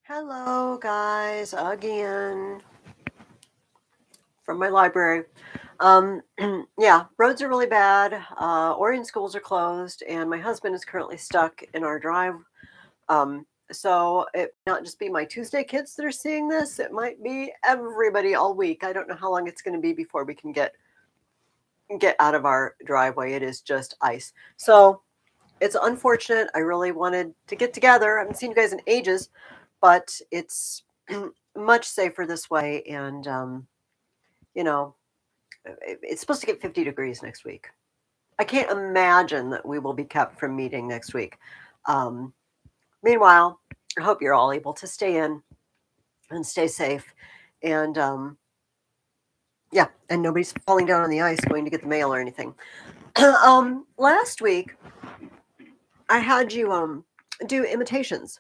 Hello, guys, again from my library. Um, yeah, roads are really bad. Oregon schools are closed, and my husband is currently stuck in our drive. So it might not just be my Tuesday kids that are seeing this, it might be everybody all week. I don't know how long it's going to be before we can get out of our driveway. It is just ice. So it's unfortunate. I really wanted to get together. I haven't seen you guys in ages, but it's much safer this way. And you know, it's supposed to get 50 degrees next week. I can't imagine that we will be kept from meeting next week. Um, Meanwhile, I hope you're all able to stay in and stay safe. And yeah, and nobody's falling down on the ice going to get the mail or anything. Last week, I had you do imitations,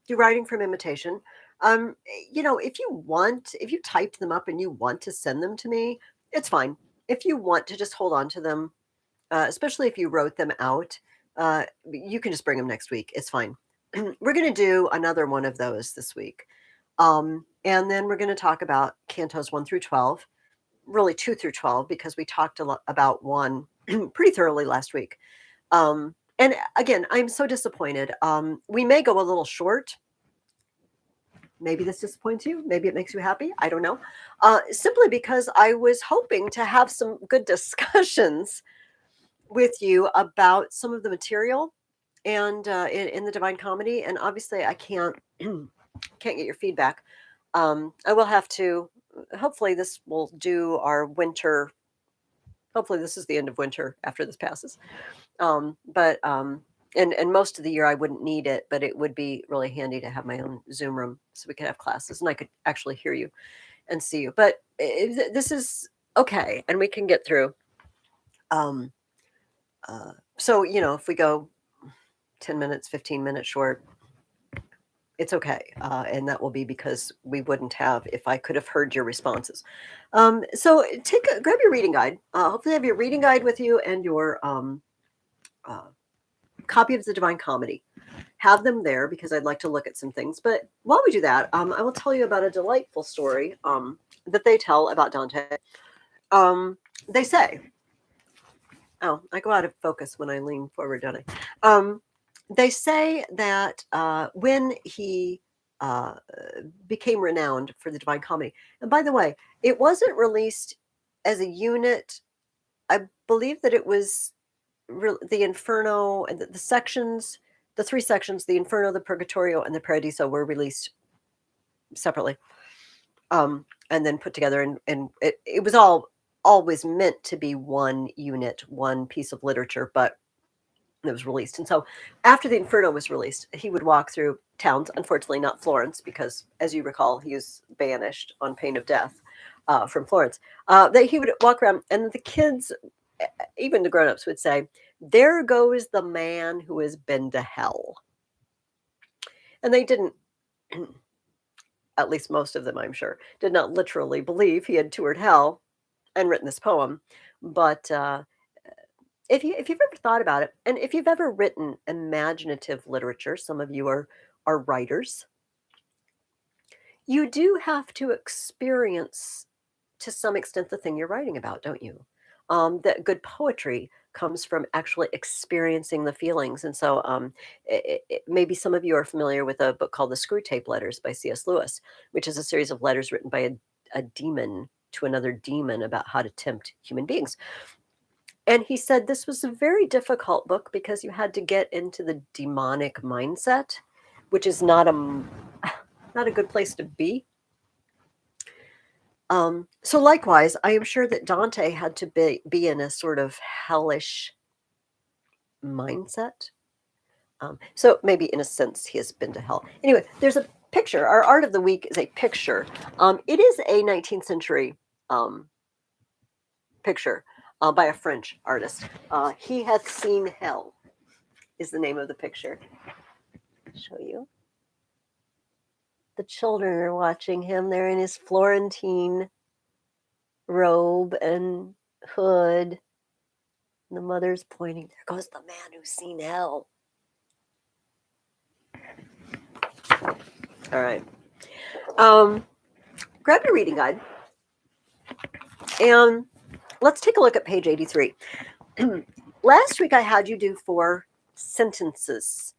do writing from imitation. Um, if you typed them up and you want to send them to me, it's fine. If you want to just hold on to them, especially if you wrote them out, you can just bring them next week. It's fine. We're going to do another one of those this week. And then we're going to talk about cantos 1 through 12, really 2 through 12, because we talked a lot about one pretty thoroughly last week. And again, I'm so disappointed. We may go a little short. Maybe this disappoints you. Maybe it makes you happy. I don't know. Simply because I was hoping to have some good discussions with you about some of the material and in the Divine Comedy. And obviously, I can't can't get your feedback. I will have to. Hopefully, this will do our winter. Hopefully, this is the end of winter after this passes. But and most of the year I wouldn't need it, but it would be really handy to have my own Zoom room so we could have classes and I could actually hear you and see you. But this is okay, and we can get through. Um, so if we go 10 minutes, 15 minutes short, it's okay, and that will be because we wouldn't have if I could have heard your responses. So grab your reading guide. Hopefully, have your reading guide with you and your uh, copy of the Divine Comedy. Have them there because I'd like to look at some things. But while we do that, I will tell you about a delightful story that they tell about Dante. They say, oh, I go out of focus when I lean forward, don't I? They say that when he uh, became renowned for the Divine Comedy, and by the way, it wasn't released as a unit. I believe that it was the Inferno and the sections, the three sections, the Inferno, the Purgatorio, and the Paradiso were released separately, and then put together, and it was all always meant to be one unit, one piece of literature, but it was released. And so after the Inferno was released, he would walk through towns, unfortunately not Florence, because as you recall, he was banished on pain of death from Florence. That he would walk around, and the kids, even the grown-ups, would say, "There goes the man who has been to hell." And they didn't, at least most of them, I'm sure, did not literally believe he had toured hell and written this poem. But if you've ever thought about it, and if you've ever written imaginative literature, some of you are writers, you do have to experience to some extent the thing you're writing about, don't you? That good poetry comes from actually experiencing the feelings. And so maybe some of you are familiar with a book called The Screw Tape Letters by C.S. Lewis, which is a series of letters written by a demon to another demon about how to tempt human beings. And he said this was a very difficult book because you had to get into the demonic mindset, which is not a good place to be. So likewise, I am sure that Dante had to be in a sort of hellish mindset. So maybe in a sense he has been to hell. Anyway, there's a picture. Our art of the week is a picture. It is a 19th century picture by a French artist. He Hath Seen Hell is the name of the picture. I'll show you. The children are watching him. They're in his Florentine robe and hood. And the mother's pointing. There goes the man who's seen hell. All right. Grab your reading guide and let's take a look at page 83. Last week I had you do 4 sentences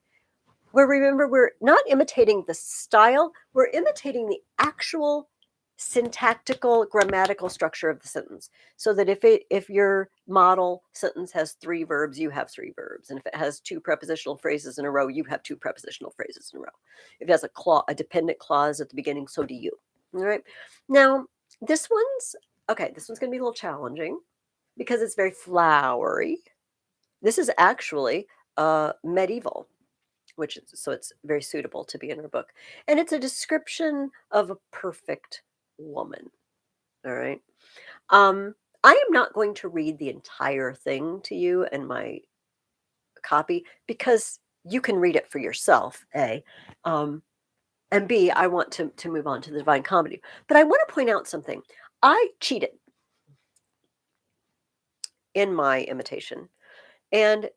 where, remember, we're not imitating the style, we're imitating the actual syntactical grammatical structure of the sentence, so that if your model sentence has 3 verbs, you have 3 verbs, and if it has 2 prepositional phrases in a row, you have 2 prepositional phrases in a row. If it has a dependent clause at the beginning, so do you. All right. Now this one's okay. This one's going to be a little challenging because it's very flowery. This is actually medieval, so it's very suitable to be in her book. And it's a description of a perfect woman. All right. I am not going to read the entire thing to you in my copy because you can read it for yourself, A. And B, I want to move on to the Divine Comedy. But I want to point out something. I cheated in my imitation. And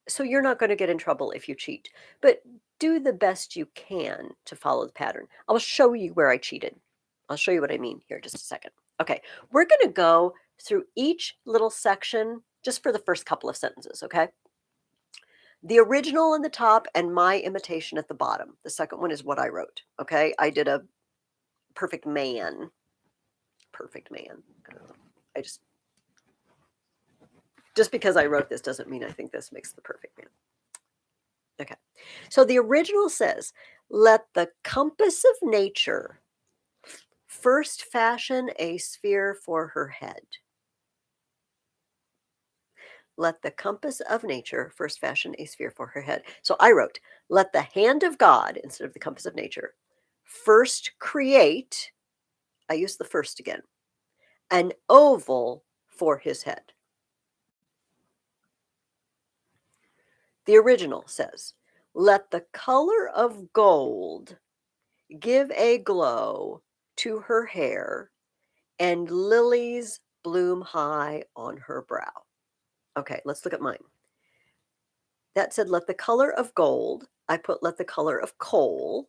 so you're not going to get in trouble if you cheat, but do the best you can to follow the pattern. I'll show you where I cheated. I'll show you what I mean here in just a second. Okay, we're going to go through each little section just for the first couple of sentences, okay? The original on the top and my imitation at the bottom. The second one is what I wrote, okay? I did a perfect man. Perfect man. I just because I wrote this doesn't mean I think this makes the perfect man. Okay. So the original says, let the compass of nature first fashion a sphere for her head. Let the compass of nature first fashion a sphere for her head. So I wrote, let the hand of God, instead of the compass of nature, first create, I use the first again, an oval for his head. The original says, let the color of gold give a glow to her hair, and lilies bloom high on her brow. Okay, let's look at mine. That said, let the color of gold. I put let the color of coal.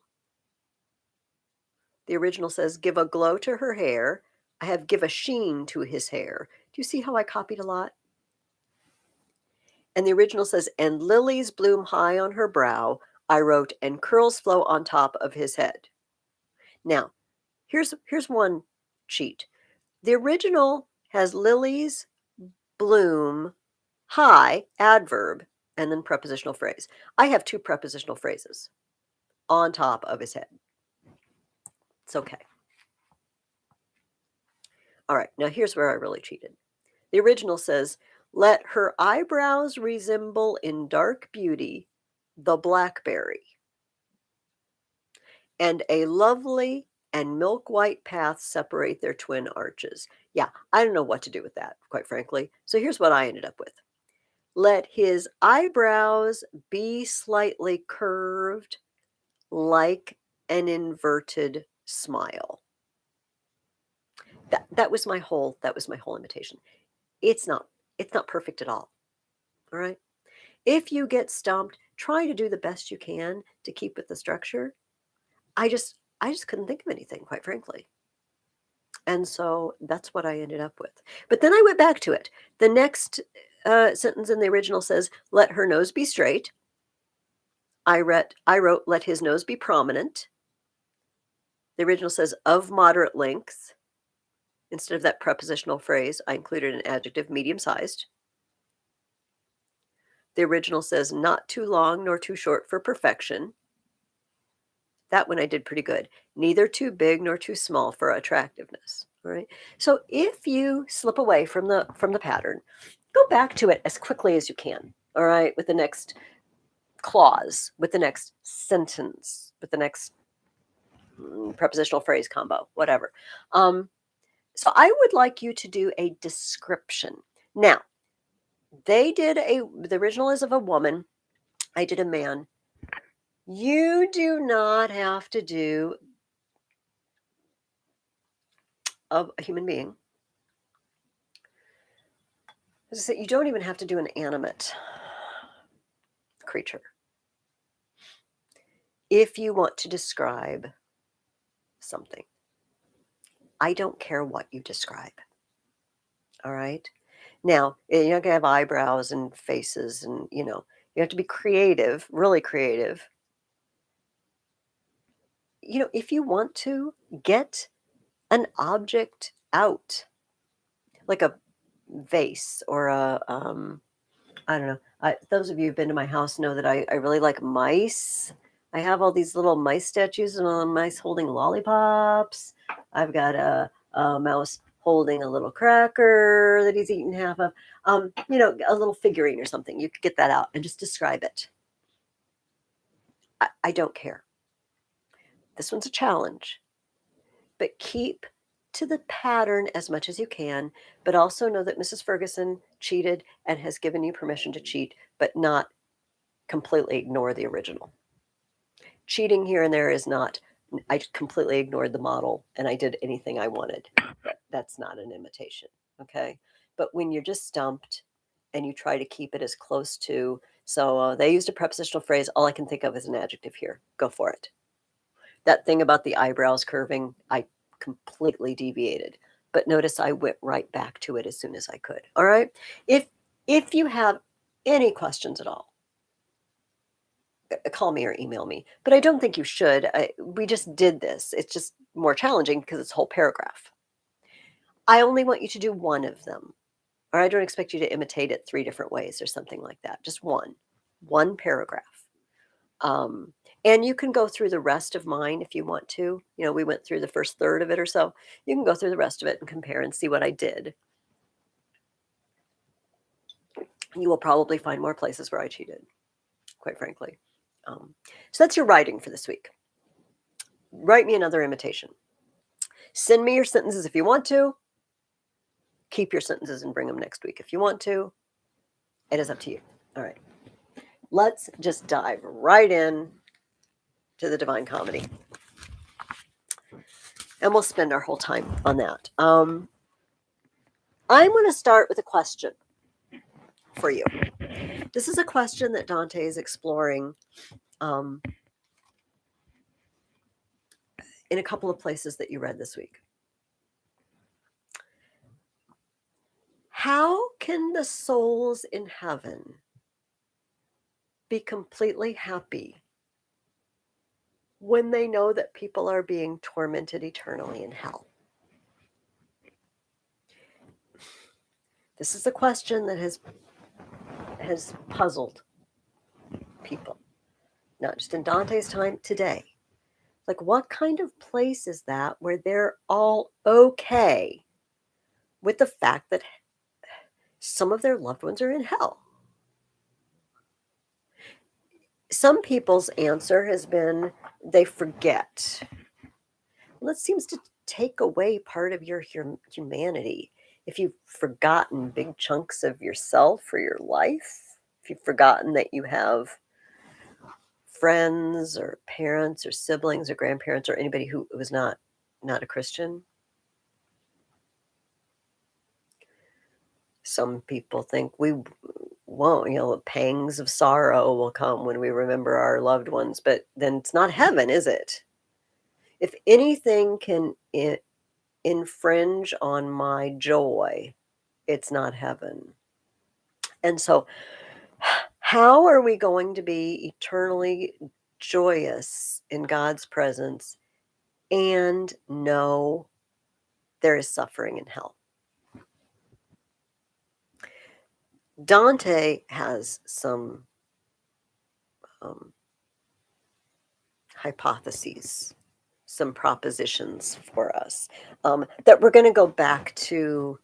The original says, give a glow to her hair. I have give a sheen to his hair. Do you see how I copied a lot? And the original says, and lilies bloom high on her brow. I wrote, and curls flow on top of his head. Now, here's one cheat. The original has lilies bloom high, adverb, and then prepositional phrase. I have 2 prepositional phrases on top of his head. It's okay. All right, now here's where I really cheated. The original says, let her eyebrows resemble in dark beauty the blackberry, and a lovely and milk white path separate their twin arches. Yeah, I don't know what to do with that, quite frankly. So here's what I ended up with. Let his eyebrows be slightly curved like an inverted smile. That was my whole imitation. It's not perfect at all. All right. If you get stumped, try to do the best you can to keep with the structure. I just couldn't think of anything, quite frankly. And so that's what I ended up with. But then I went back to it. The next sentence in the original says, let her nose be straight. I wrote, let his nose be prominent. The original says, of moderate length. Instead of that prepositional phrase, I included an adjective, medium-sized. The original says, not too long nor too short for perfection. That one I did pretty good. Neither too big nor too small for attractiveness. All right. So if you slip away from the pattern, go back to it as quickly as you can. All right. With the next clause, with the next sentence, with the next prepositional phrase combo, whatever. So I would like you to do a description. Now, the original is of a woman. I did a man. You do not have to do of a human being. As I said, you don't even have to do an animate creature. if you want to describe something, I don't care what you describe. All right. Now, you're not gonna have eyebrows and faces and, you have to be creative, really creative. If you want to, get an object out, like a vase or I don't know. Those of you who've been to my house know that I really like mice. I have all these little mice statues and all mice holding lollipops. I've got a mouse holding a little cracker that he's eaten half of. A little figurine or something. You could get that out and just describe it. I don't care. This one's a challenge, but keep to the pattern as much as you can, but also know that Mrs. Ferguson cheated and has given you permission to cheat, but not completely ignore the original. Cheating here and there is not, I completely ignored the model and I did anything I wanted. That's not an imitation, okay? But when you're just stumped and you try to keep it as close to, so they used a prepositional phrase, all I can think of is an adjective here. Go for it. That thing about the eyebrows curving, I completely deviated. But notice I went right back to it as soon as I could. All right? If you have any questions at all, call me or email me. But I don't think you should. We just did this. It's just more challenging because it's a whole paragraph. I only want you to do one of them. Or I don't expect you to imitate it 3 different ways or something like that. Just one paragraph. And you can go through the rest of mine if you want to. We went through the first third of it or so. You can go through the rest of it and compare and see what I did. You will probably find more places where I cheated, quite frankly. So that's your writing for this week. Write me another imitation. Send me your sentences if you want to. Keep your sentences and bring them next week if you want to. It is up to you. All right. Let's just dive right in to the Divine Comedy. And we'll spend our whole time on that. I'm going to start with a question for you. This is a question that Dante is exploring in a couple of places that you read this week. How can the souls in heaven be completely happy when they know that people are being tormented eternally in hell? This is a question that has puzzled people, not just in Dante's time, today. Like, what kind of place is that where they're all okay with the fact that some of their loved ones are in hell? Some people's answer has been they forget. Well, that seems to take away part of your humanity. If you've forgotten big chunks of yourself or your life, if you've forgotten that you have friends or parents or siblings or grandparents or anybody who was not a Christian. Some people think we won't, pangs of sorrow will come when we remember our loved ones, but then it's not heaven, is it? If anything can infringe on my joy, it's not heaven. And so, how are we going to be eternally joyous in God's presence and know there is suffering in hell? Dante has some hypotheses, some propositions for us that we're going to go back to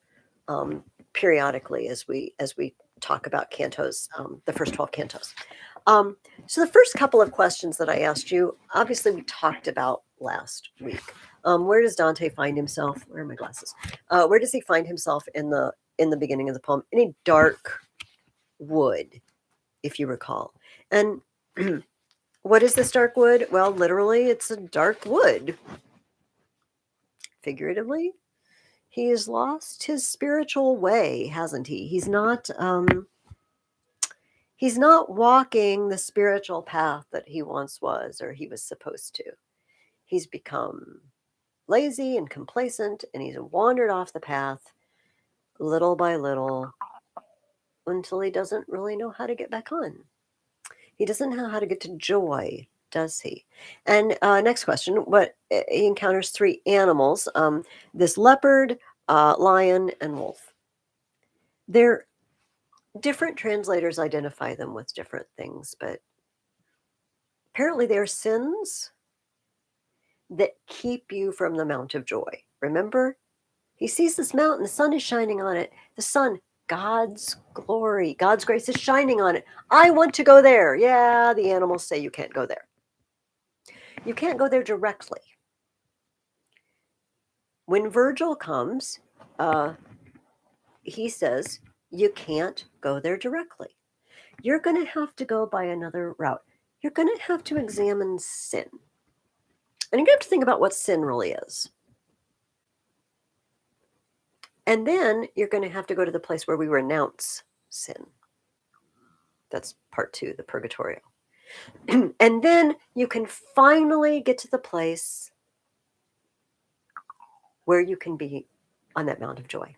periodically as we talk about cantos, the first 12 cantos. So the first couple of questions that I asked you, obviously we talked about last week. Where does Dante find himself? Where are my glasses? Where does he find himself in the beginning of the poem? In a dark wood, if you recall. And what is this dark wood? Well, literally, it's a dark wood. Figuratively, he has lost his spiritual way, hasn't he? He's not He's not walking the spiritual path that he once was or he was supposed to. He's become lazy and complacent, and he's wandered off the path little by little until he doesn't really know how to get back on. He doesn't know how to get to joy, does he? And next question: What he encounters three animals: this leopard, lion, and wolf. They're different translators identify them with different things, but apparently they're sins that keep you from the Mount of Joy. Remember, he sees this mountain, the sun is shining on it. The sun, God's glory, God's grace is shining on it. I want to go there. Yeah, the animals say you can't go there. You can't go there directly. When Virgil comes, he says you can't go there directly. You're going to have to go by another route. You're going to have to examine sin. And you're going to have to think about what sin really is. And then you're going to have to go to the place where we renounce sin. That's part 2, the purgatorial. And then you can finally get to the place where you can be on that Mount of Joy.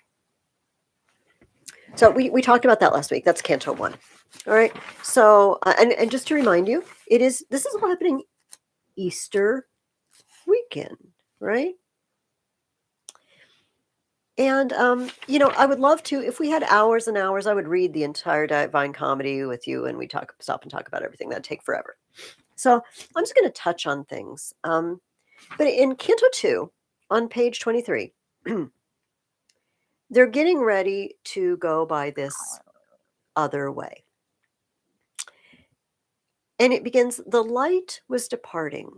So we talked about that last week. That's Canto 1. All right. So, and just to remind you, this is all happening Easter weekend, right? And, I would love to, if we had hours and hours, I would read the entire Divine Comedy with you and we stop and talk about everything. That'd take forever. So I'm just going to touch on things. But in Canto 2, on page 23, they're getting ready to go by this other way. And it begins, the light was departing.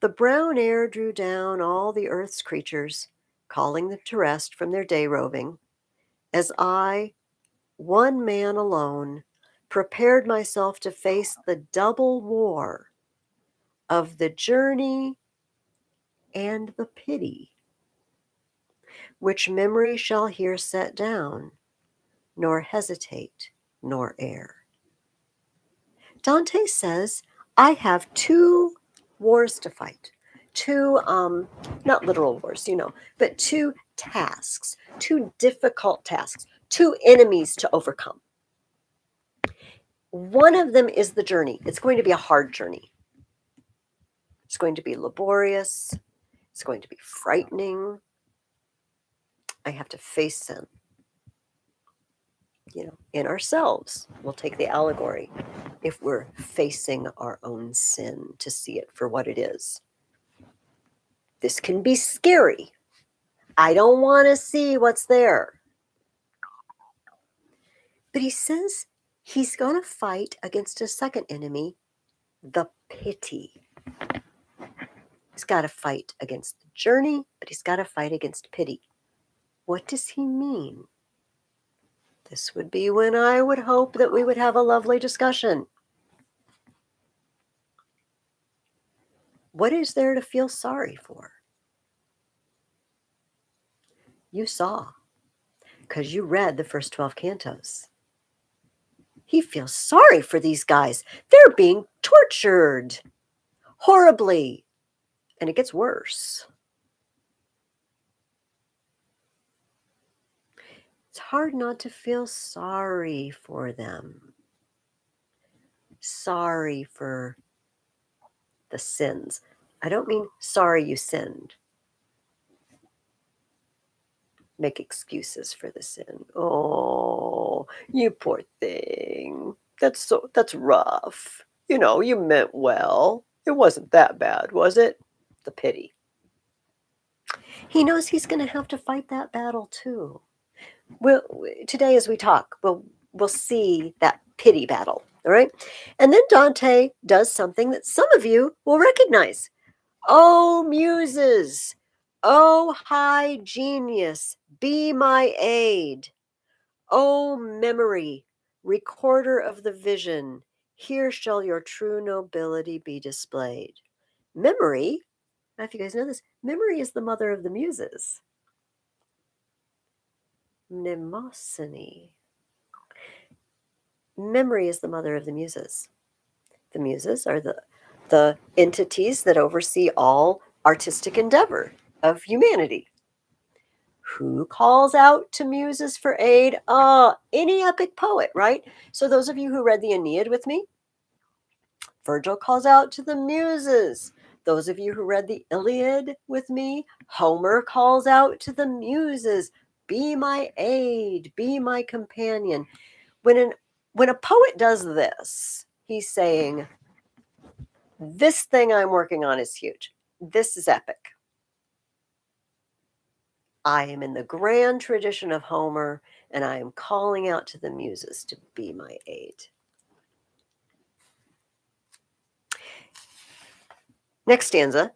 The brown air drew down all the earth's creatures, calling them to rest from their day roving, as I, one man alone, prepared myself to face the double war of the journey and the pity, which memory shall here set down, nor hesitate, nor err. Dante says, I have 2 wars to fight. 2, not literal wars, but 2 tasks, 2 difficult tasks, 2 enemies to overcome. One of them is the journey. It's going to be a hard journey. It's going to be laborious. It's going to be frightening. I have to face sin. In ourselves. We'll take the allegory if we're facing our own sin to see it for what it is. This can be scary. I don't want to see what's there. But he says he's going to fight against a second enemy, the pity. He's got to fight against the journey, but he's got to fight against pity. What does he mean? This would be when I would hope that we would have a lovely discussion. What is there to feel sorry for? You saw, because you read the first 12 cantos. He feels sorry for these guys. They're being tortured horribly. And it gets worse. It's hard not to feel sorry for them. Sorry for the sins. I don't mean sorry you sinned. Make excuses for the sin. Oh, you poor thing. That's rough. You meant well. It wasn't that bad, was it? The pity. He knows he's going to have to fight that battle too. Well, today as we talk, we'll see that pity battle, all right? And then Dante does something that some of you will recognize. Oh, muses, oh, high genius, be my aid. Oh, memory, recorder of the vision, here shall your true nobility be displayed. Memory, I don't know if you guys know this, memory is the mother of the muses. Mnemosyne. Memory is the mother of the muses. The muses are the entities that oversee all artistic endeavor of humanity. Who calls out to muses for aid? Any epic poet, right? So those of you who read the Aeneid with me, Virgil calls out to the muses. Those of you who read the Iliad with me, Homer calls out to the muses. Be my aid, be my companion. When a poet does this, he's saying, this thing I'm working on is huge. This is epic. I am in the grand tradition of Homer, and I am calling out to the muses to be my aid. Next stanza.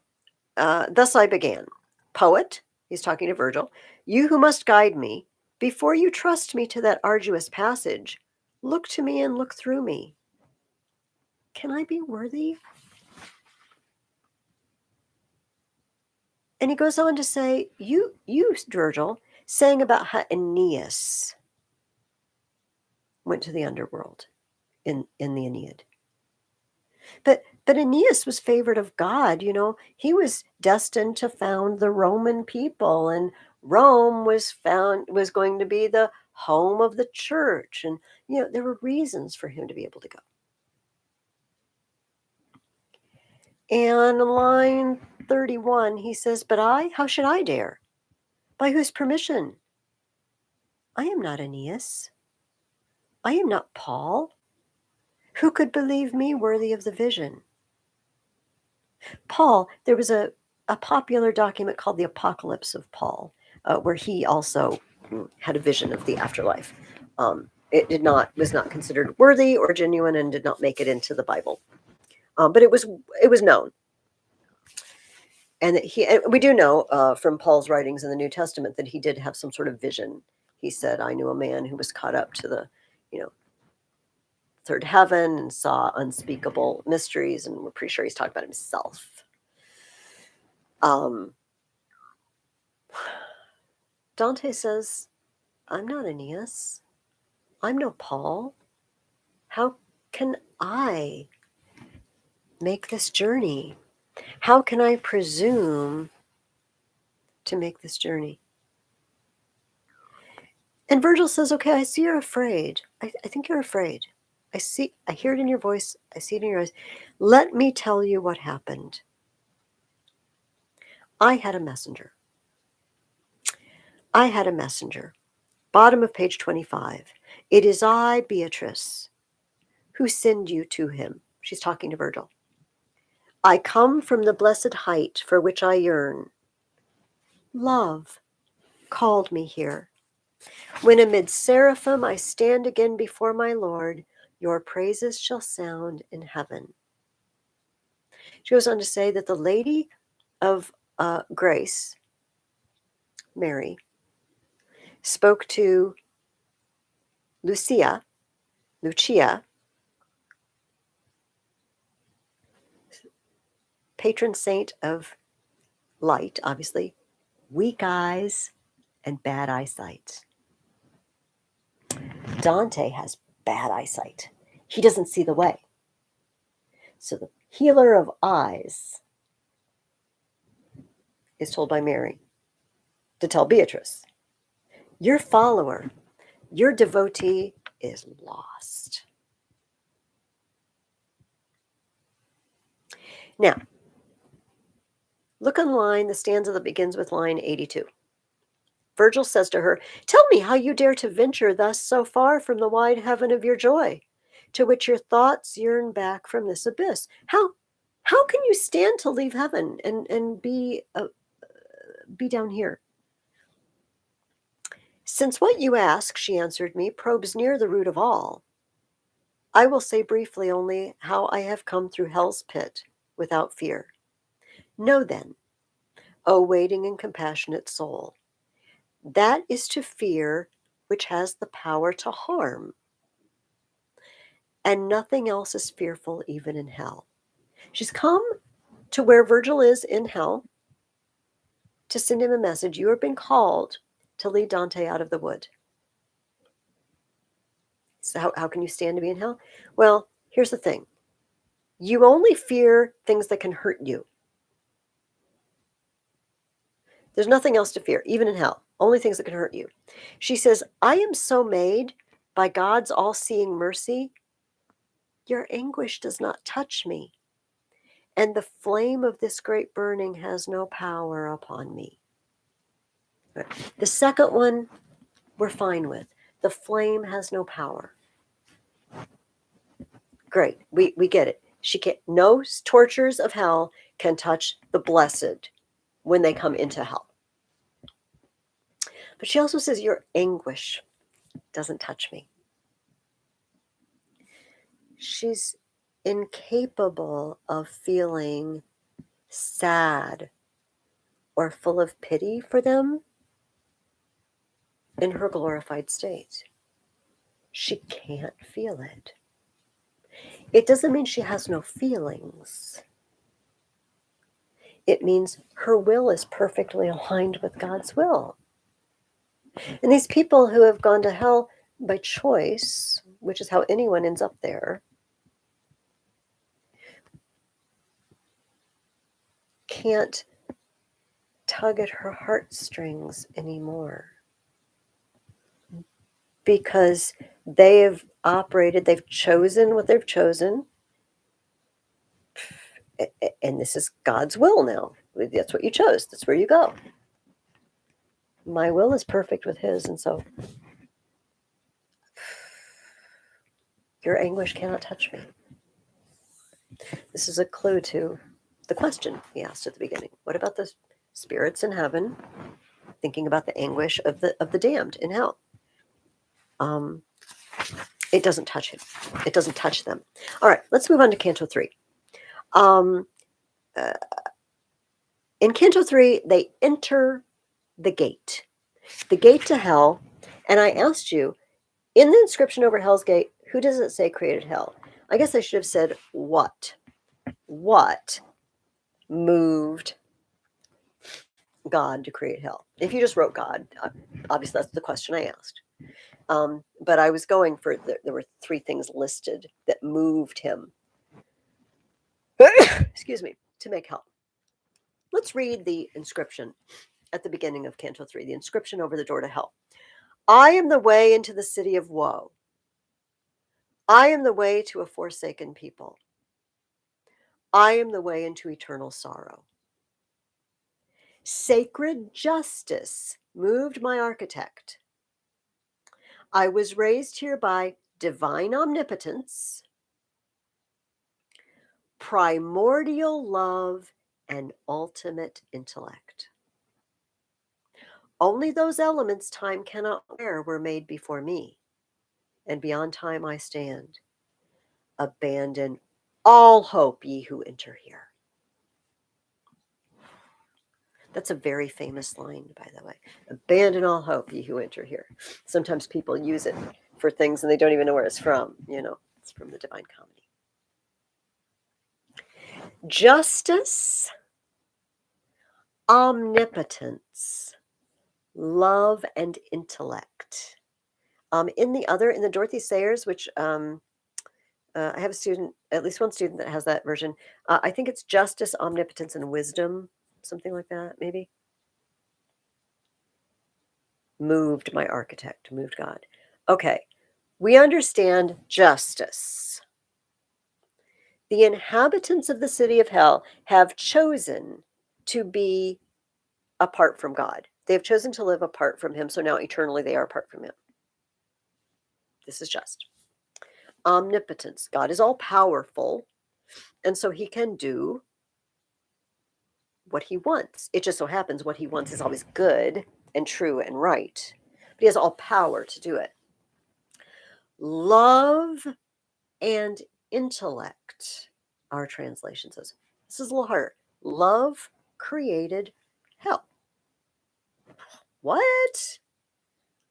Thus I began. Poet, he's talking to Virgil, you who must guide me, before you trust me to that arduous passage, look to me and look through me. Can I be worthy? And he goes on to say, you, Virgil, sang about how Aeneas went to the underworld in the Aeneid. But Aeneas was favored of God, he was destined to found the Roman people, and Rome was going to be the home of the church. And, there were reasons for him to be able to go. And line 31, he says, but how should I dare? By whose permission? I am not Aeneas. I am not Paul. Who could believe me worthy of the vision? Paul, there was a popular document called the Apocalypse of Paul, where he also had a vision of the afterlife. It was not considered worthy or genuine and did not make it into the Bible. But it was known. And we do know from Paul's writings in the New Testament that he did have some sort of vision. He said, I knew a man who was caught up to the, third heaven and saw unspeakable mysteries, and we're pretty sure he's talking about himself. Dante says, I'm not Aeneas. I'm no Paul. How can I make this journey? How can I presume to make this journey? And Virgil says, okay, I see you're afraid. I think you're afraid. I hear it in your voice. I see it in your eyes. Let me tell you what happened. I had a messenger. Bottom of page 25. It is I, Beatrice, who send you to him. She's talking to Virgil. I come from the blessed height for which I yearn. Love called me here. When amid seraphim I stand again before my Lord, your praises shall sound in heaven. She goes on to say that the Lady of Grace, Mary, spoke to Lucia, patron saint of light, obviously, weak eyes and bad eyesight. Dante has bad eyesight. He doesn't see the way. So the healer of eyes is told by Mary to tell Beatrice, your follower, your devotee is lost. Now, look on the stanza that begins with line 82. Virgil says to her, tell me how you dare to venture thus so far from the wide heaven of your joy, to which your thoughts yearn back from this abyss. How can you stand to leave heaven and be down here? Since what you ask, she answered me, probes near the root of all, I will say briefly only how I have come through hell's pit without fear. Know then, O waiting and compassionate soul, that is to fear which has the power to harm, and nothing else is fearful even in hell. She's come to where Virgil is in hell to send him a message. You have been called to lead Dante out of the wood. So how can you stand to be in hell? Well, here's the thing. You only fear things that can hurt you. There's nothing else to fear, even in hell. Only things that can hurt you. She says, I am so made by God's all-seeing mercy, your anguish does not touch me, and the flame of this great burning has no power upon me. The second one, we're fine with. The flame has no power. Great, we get it. She can't. No tortures of hell can touch the blessed when they come into hell. But she also says, your anguish doesn't touch me. She's incapable of feeling sad or full of pity for them in her glorified state. She can't feel it. It doesn't mean she has no feelings. It means her will is perfectly aligned with God's will. And these people who have gone to hell by choice, which is how anyone ends up there, can't tug at her heartstrings anymore because they've chosen what they've chosen, and this is God's will now. That's what you chose. That's where you go. My will is perfect with his, and so your anguish cannot touch me. This is a clue to the question he asked at the beginning. What about the spirits in heaven thinking about the anguish of the damned in hell? It doesn't touch him. It doesn't touch them. All right, let's move on to Canto 3. In Canto 3, they enter the gate to hell. And I asked you, in the inscription over Hell's Gate, who does it say created hell? I guess I should have said what? What moved God to create hell? If you just wrote God, obviously that's the question I asked. But I was going for, there were 3 things listed that moved him, excuse me, to make hell. Let's read the inscription at the beginning of Canto 3, the inscription over the door to hell. I am the way into the city of woe. I am the way to a forsaken people. I am the way into eternal sorrow. Sacred justice moved my architect. I was raised here by divine omnipotence, primordial love, and ultimate intellect. Only those elements time cannot wear were made before me, and beyond time I stand. Abandon all hope, ye who enter here. That's a very famous line, by the way. Abandon all hope, ye who enter here. Sometimes people use it for things and they don't even know where it's from. It's from the Divine Comedy. Justice, omnipotence, love, and intellect. In the Dorothy Sayers, which I have a student, at least one student that has that version. I think it's justice, omnipotence, and wisdom, something like that, maybe. Moved my architect, moved God. Okay, we understand justice. The inhabitants of the city of hell have chosen to be apart from God. They have chosen to live apart from him, so now eternally they are apart from him. This is just. Omnipotence. God is all powerful, and so he can do what he wants. It just so happens what he wants is always good and true and right. But he has all power to do it. Love and intellect, our translation says. This is a little harder. Love created hell. What?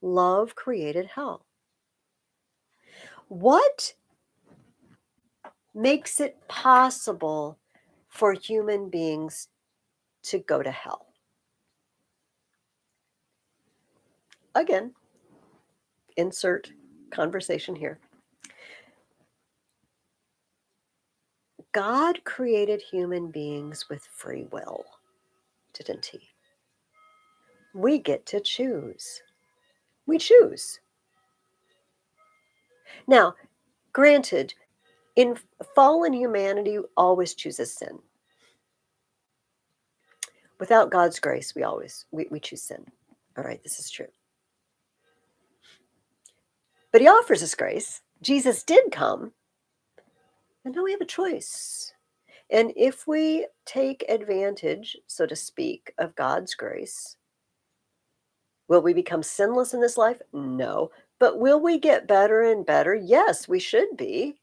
Love created hell. What makes it possible for human beings to go to hell? Again, insert conversation here. God created human beings with free will, didn't he? We get to choose. We choose. Now, granted, in fallen humanity always chooses sin. Without God's grace, we choose sin. All right, this is true. But he offers us grace. Jesus did come. And now we have a choice. And if we take advantage, so to speak, of God's grace, will we become sinless in this life? No. But will we get better and better? Yes, we should be.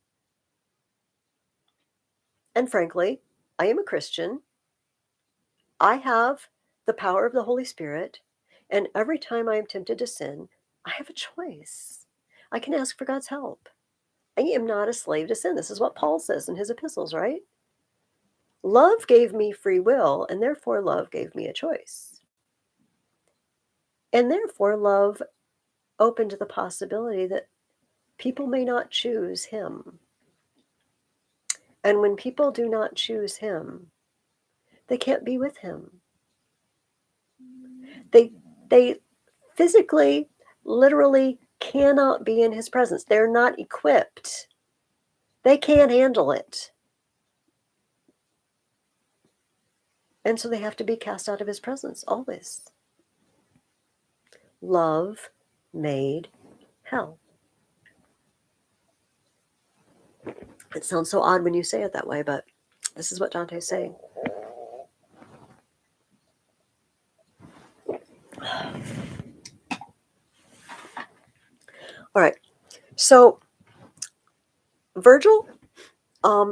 And frankly, I am a Christian. I have the power of the Holy Spirit. And every time I am tempted to sin, I have a choice. I can ask for God's help. I am not a slave to sin. This is what Paul says in his epistles, right? Love gave me free will, and therefore love gave me a choice. And therefore love opened the possibility that people may not choose him. And when people do not choose him, they can't be with him. They physically, literally cannot be in his presence. They're not equipped. They can't handle it. And so they have to be cast out of his presence always. Love made hell. It sounds so odd when you say it that way, but this is what Dante's saying. All right. So Virgil,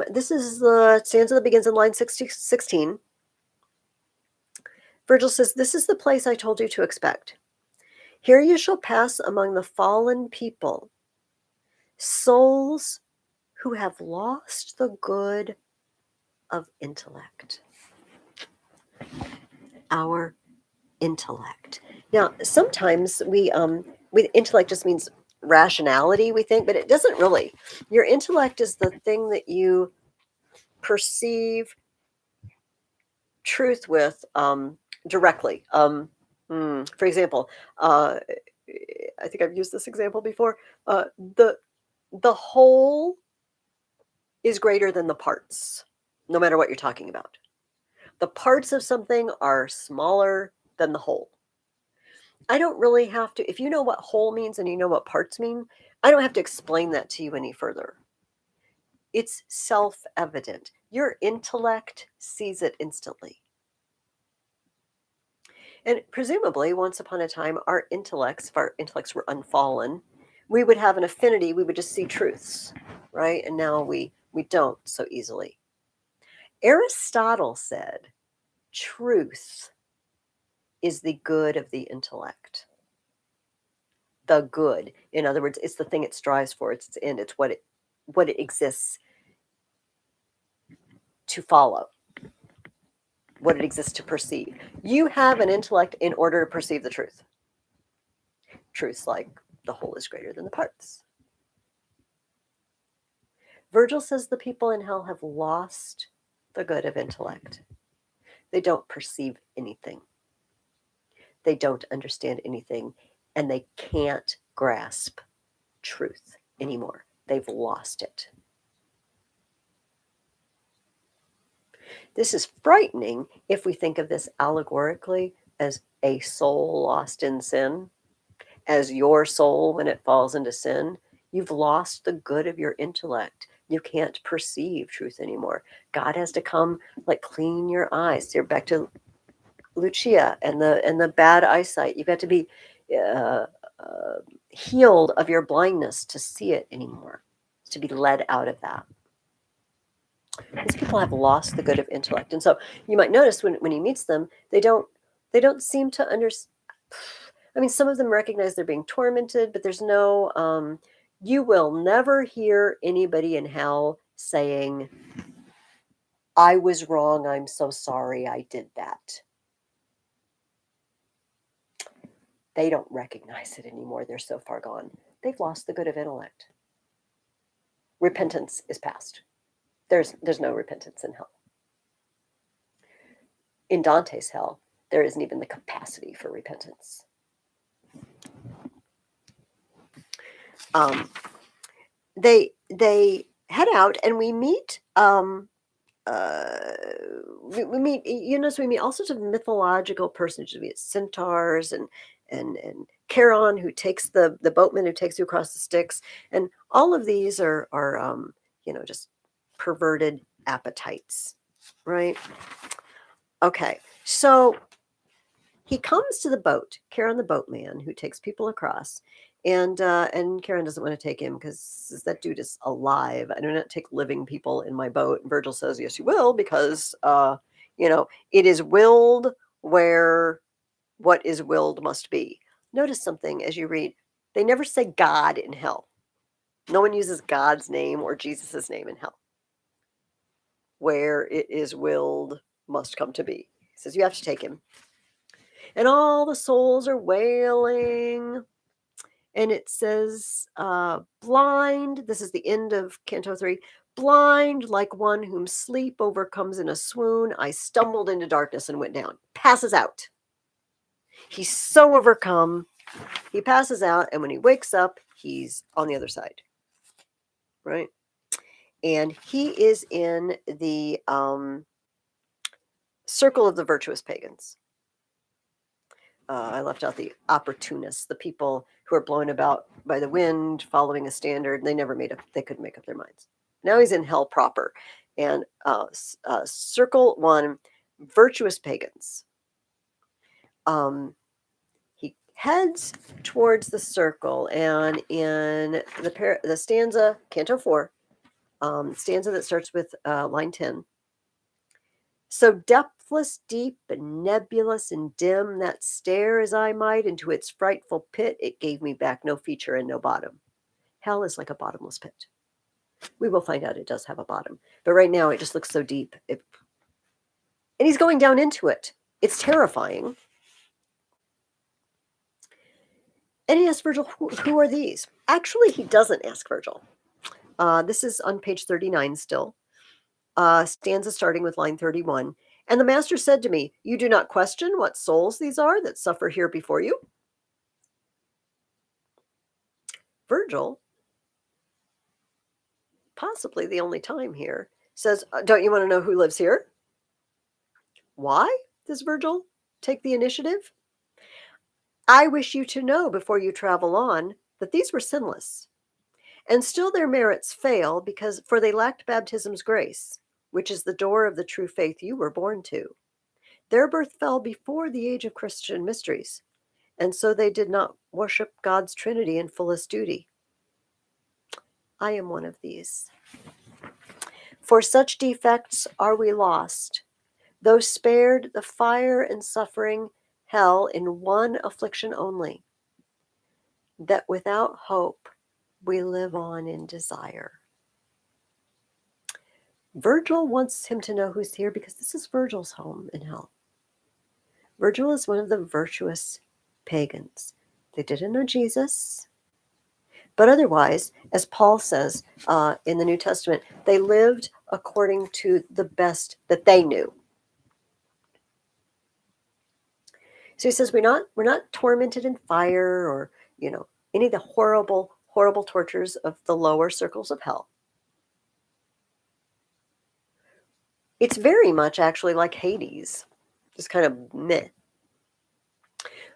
this is the stanza that begins in line 16. Virgil says, "This is the place I told you to expect. Here you shall pass among the fallen people, souls who have lost the good of intellect." Our intellect. Now, sometimes with intellect just means rationality, we think, but it doesn't really. Your intellect is the thing that you perceive truth with directly. For example, I think I've used this example before. The whole is greater than the parts, no matter what you're talking about. The parts of something are smaller than the whole. I don't really have to, if you know what whole means and you know what parts mean, I don't have to explain that to you any further. It's self-evident. Your intellect sees it instantly. And presumably, once upon a time, our intellects, if our intellects were unfallen, we would have an affinity. We would just see truths, right? And now we don't so easily. Aristotle said, truth is the good of the intellect. The good. In other words, it's the thing it strives for. It's its end. It's what it exists to follow, what it exists to perceive. You have an intellect in order to perceive the truth. Truths like the whole is greater than the parts. Virgil says the people in hell have lost the good of intellect. They don't perceive anything. They don't understand anything, and they can't grasp truth anymore. They've lost it. This is frightening if we think of this allegorically as a soul lost in sin, as your soul when it falls into sin. You've lost the good of your intellect. You can't perceive truth anymore. God has to come, like, clean your eyes. You're back to Lucia and the bad eyesight. You've got to be healed of your blindness to see it anymore, to be led out of that. These people have lost the good of intellect. And so you might notice when he meets them, they don't seem to understand. I mean, some of them recognize they're being tormented, but there's no, you will never hear anybody in hell saying, I was wrong, I'm so sorry I did that. They don't recognize it anymore. They're so far gone. they've lost the good of intellect. Repentance is past. There's no repentance in hell. In Dante's hell, there isn't even the capacity for repentance. They head out, and we meet. We meet. You notice we meet all sorts of mythological personages. We meet centaurs and Charon, who takes the boatman who takes you across the Styx, and all of these are just perverted appetites, right? Okay, so he comes to the boat, Charon the boatman, who takes people across, and Charon doesn't want to take him because that dude is alive. I do not take living people in my boat. And Virgil says, "Yes, you will, because it is willed where what is willed must be." Notice something as you read. They never say God in hell. No one uses God's name or Jesus's name in hell. Where it is willed must come to be. He says, you have to take him. And all the souls are wailing. And it says, blind. This is the end of Canto 3. Blind, like one whom sleep overcomes in a swoon, I stumbled into darkness and went down. Passes out. He's so overcome, he passes out, and when he wakes up, he's on the other side, right? And he is in the circle of the virtuous pagans. I left out the opportunists, the people who are blown about by the wind, following a standard. They couldn't make up their minds. Now he's in hell proper. And circle 1, virtuous pagans. He heads towards the circle, and in the stanza, Canto 4, stanza that starts with line 10. So depthless, deep, and nebulous and dim, that stare as I might into its frightful pit, it gave me back no feature and no bottom. Hell is like a bottomless pit. We will find out it does have a bottom. But right now, it just looks so deep. And he's going down into it. It's terrifying. And he asks Virgil, who are these? Actually, he doesn't ask Virgil. This is on page 39 still. Stanza starting with line 31. And the master said to me, you do not question what souls these are that suffer here before you? Virgil, possibly the only time here, says, don't you want to know who lives here? Why does Virgil take the initiative? I wish you to know before you travel on that these were sinless, and still their merits fail for they lacked baptism's grace, which is the door of the true faith you were born to. Their birth fell before the age of Christian mysteries, and so they did not worship God's Trinity in fullest duty. I am one of these. For such defects are we lost, though spared the fire and suffering hell in one affliction only, that without hope we live on in desire. Virgil wants him to know who's here because this is Virgil's home in hell. Virgil is one of the virtuous pagans. They didn't know Jesus, but otherwise, as Paul says in the New Testament, they lived according to the best that they knew. So he says we're not tormented in fire or any of the horrible tortures of the lower circles of hell. It's very much actually like Hades, just kind of meh.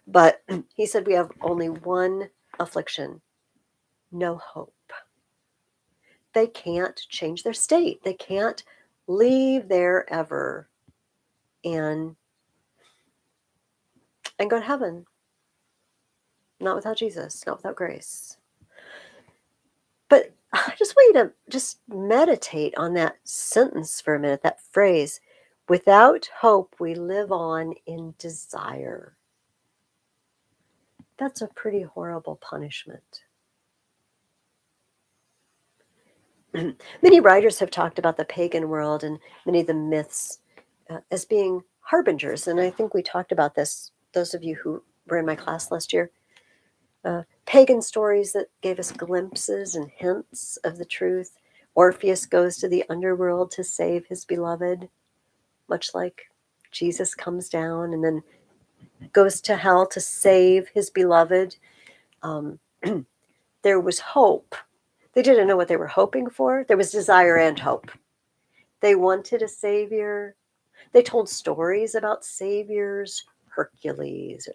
But he said we have only one affliction, no hope. They can't change their state. They can't leave there ever and go to heaven. Not without Jesus, not without grace. But I just want you to just meditate on that sentence for a minute, that phrase, without hope we live on in desire. That's a pretty horrible punishment. Many writers have talked about the pagan world and many of the myths as being harbingers. And I think we talked about this, those of you who were in my class last year. Pagan stories that gave us glimpses and hints of the truth. Orpheus goes to the underworld to save his beloved, much like Jesus comes down and then goes to hell to save his beloved. There was hope. They didn't know what they were hoping for. There was desire and hope. They wanted a savior. They told stories about saviors, Hercules,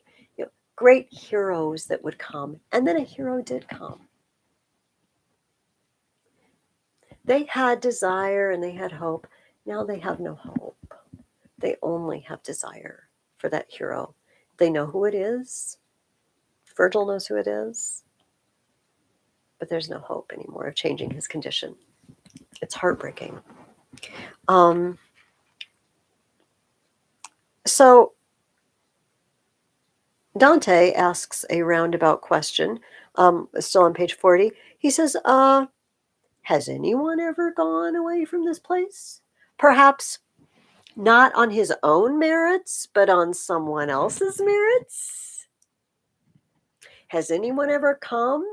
great heroes that would come. And then a hero did come. They had desire and they had hope. Now they have no hope. They only have desire for that hero. They know who it is. Virgil knows who it is. But there's no hope anymore of changing his condition. It's heartbreaking. So Dante asks a roundabout question, still on page 40. He says, has anyone ever gone away from this place? Perhaps not on his own merits, but on someone else's merits? Has anyone ever come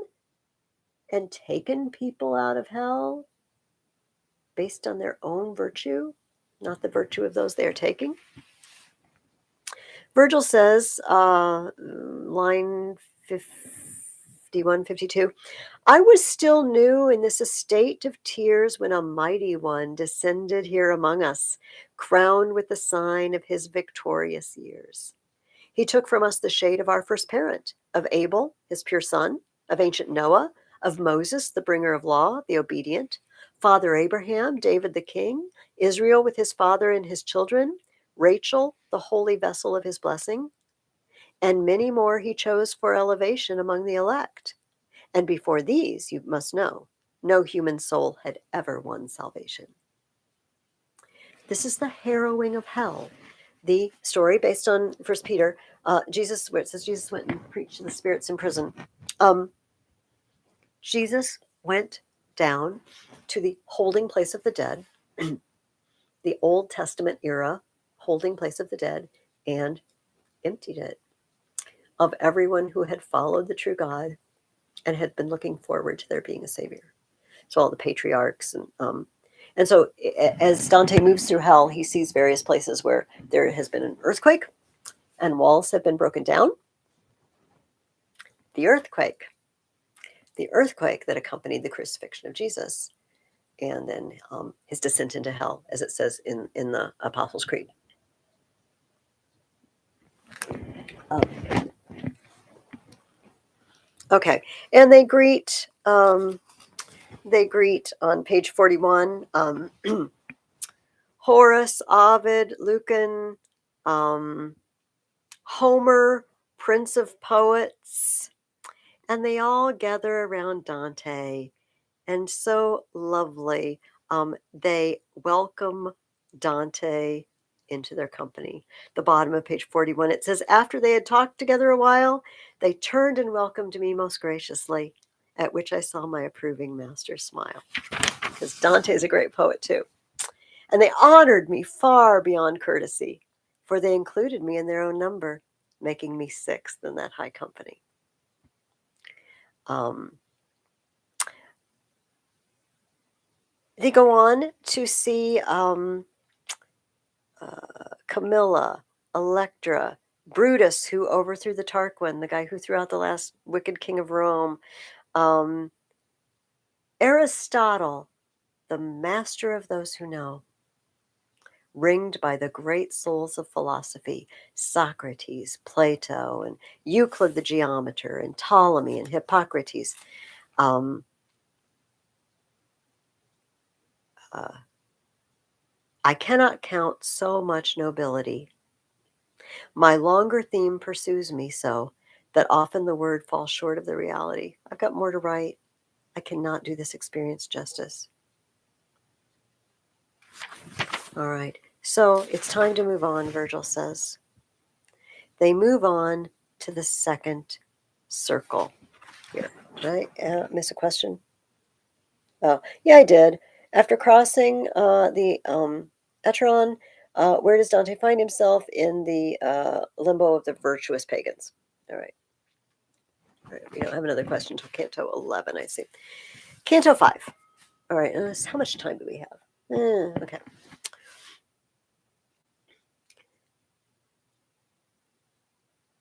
and taken people out of hell based on their own virtue, not the virtue of those they are taking? Virgil says, line 51, 52, I was still new in this estate of tears when a mighty one descended here among us, crowned with the sign of his victorious years. He took from us the shade of our first parent, of Abel, his pure son, of ancient Noah, of Moses, the bringer of law, the obedient, Father Abraham, David the king, Israel with his father and his children, Rachel, the holy vessel of his blessing, and many more he chose for elevation among the elect. And before these, you must know, no human soul had ever won salvation. This is the harrowing of hell. The story based on 1 Peter, Jesus, where it says Jesus went and preached to the spirits in prison. Jesus went down to the holding place of the dead, the Old Testament era holding place of the dead, and emptied it of everyone who had followed the true God and had been looking forward to there being a savior. So all the patriarchs and so as Dante moves through hell, he sees various places where there has been an earthquake and walls have been broken down. The earthquake that accompanied the crucifixion of Jesus, and then his descent into hell, as it says in the Apostles' Creed. Okay, and they greet on page 41 Horace, Ovid, Lucan, Homer, Prince of Poets, and they all gather around Dante, and so lovely. They welcome Dante into their company. The bottom of page 41, it says, after they had talked together a while, they turned and welcomed me most graciously, at which I saw my approving master smile. Because Dante is a great poet too. And they honored me far beyond courtesy, for they included me in their own number, making me sixth in that high company. They go on to see Camilla, Electra, Brutus, who overthrew the Tarquin, the guy who threw out the last wicked king of Rome, Aristotle, the master of those who know, ringed by the great souls of philosophy, Socrates, Plato, and Euclid the geometer, and Ptolemy, and Hippocrates. I cannot count so much nobility. My longer theme pursues me so that often the word falls short of the reality. I've got more to write. I cannot do this experience justice. All right. So it's time to move on, Virgil says. They move on to the second circle here. Did I miss a question? Oh, yeah, I did. After crossing the Etron, where does Dante find himself? In the limbo of the virtuous pagans. All right. right, we don't have another question until Canto 11, I see. Canto 5. All right, how much time do we have? Okay.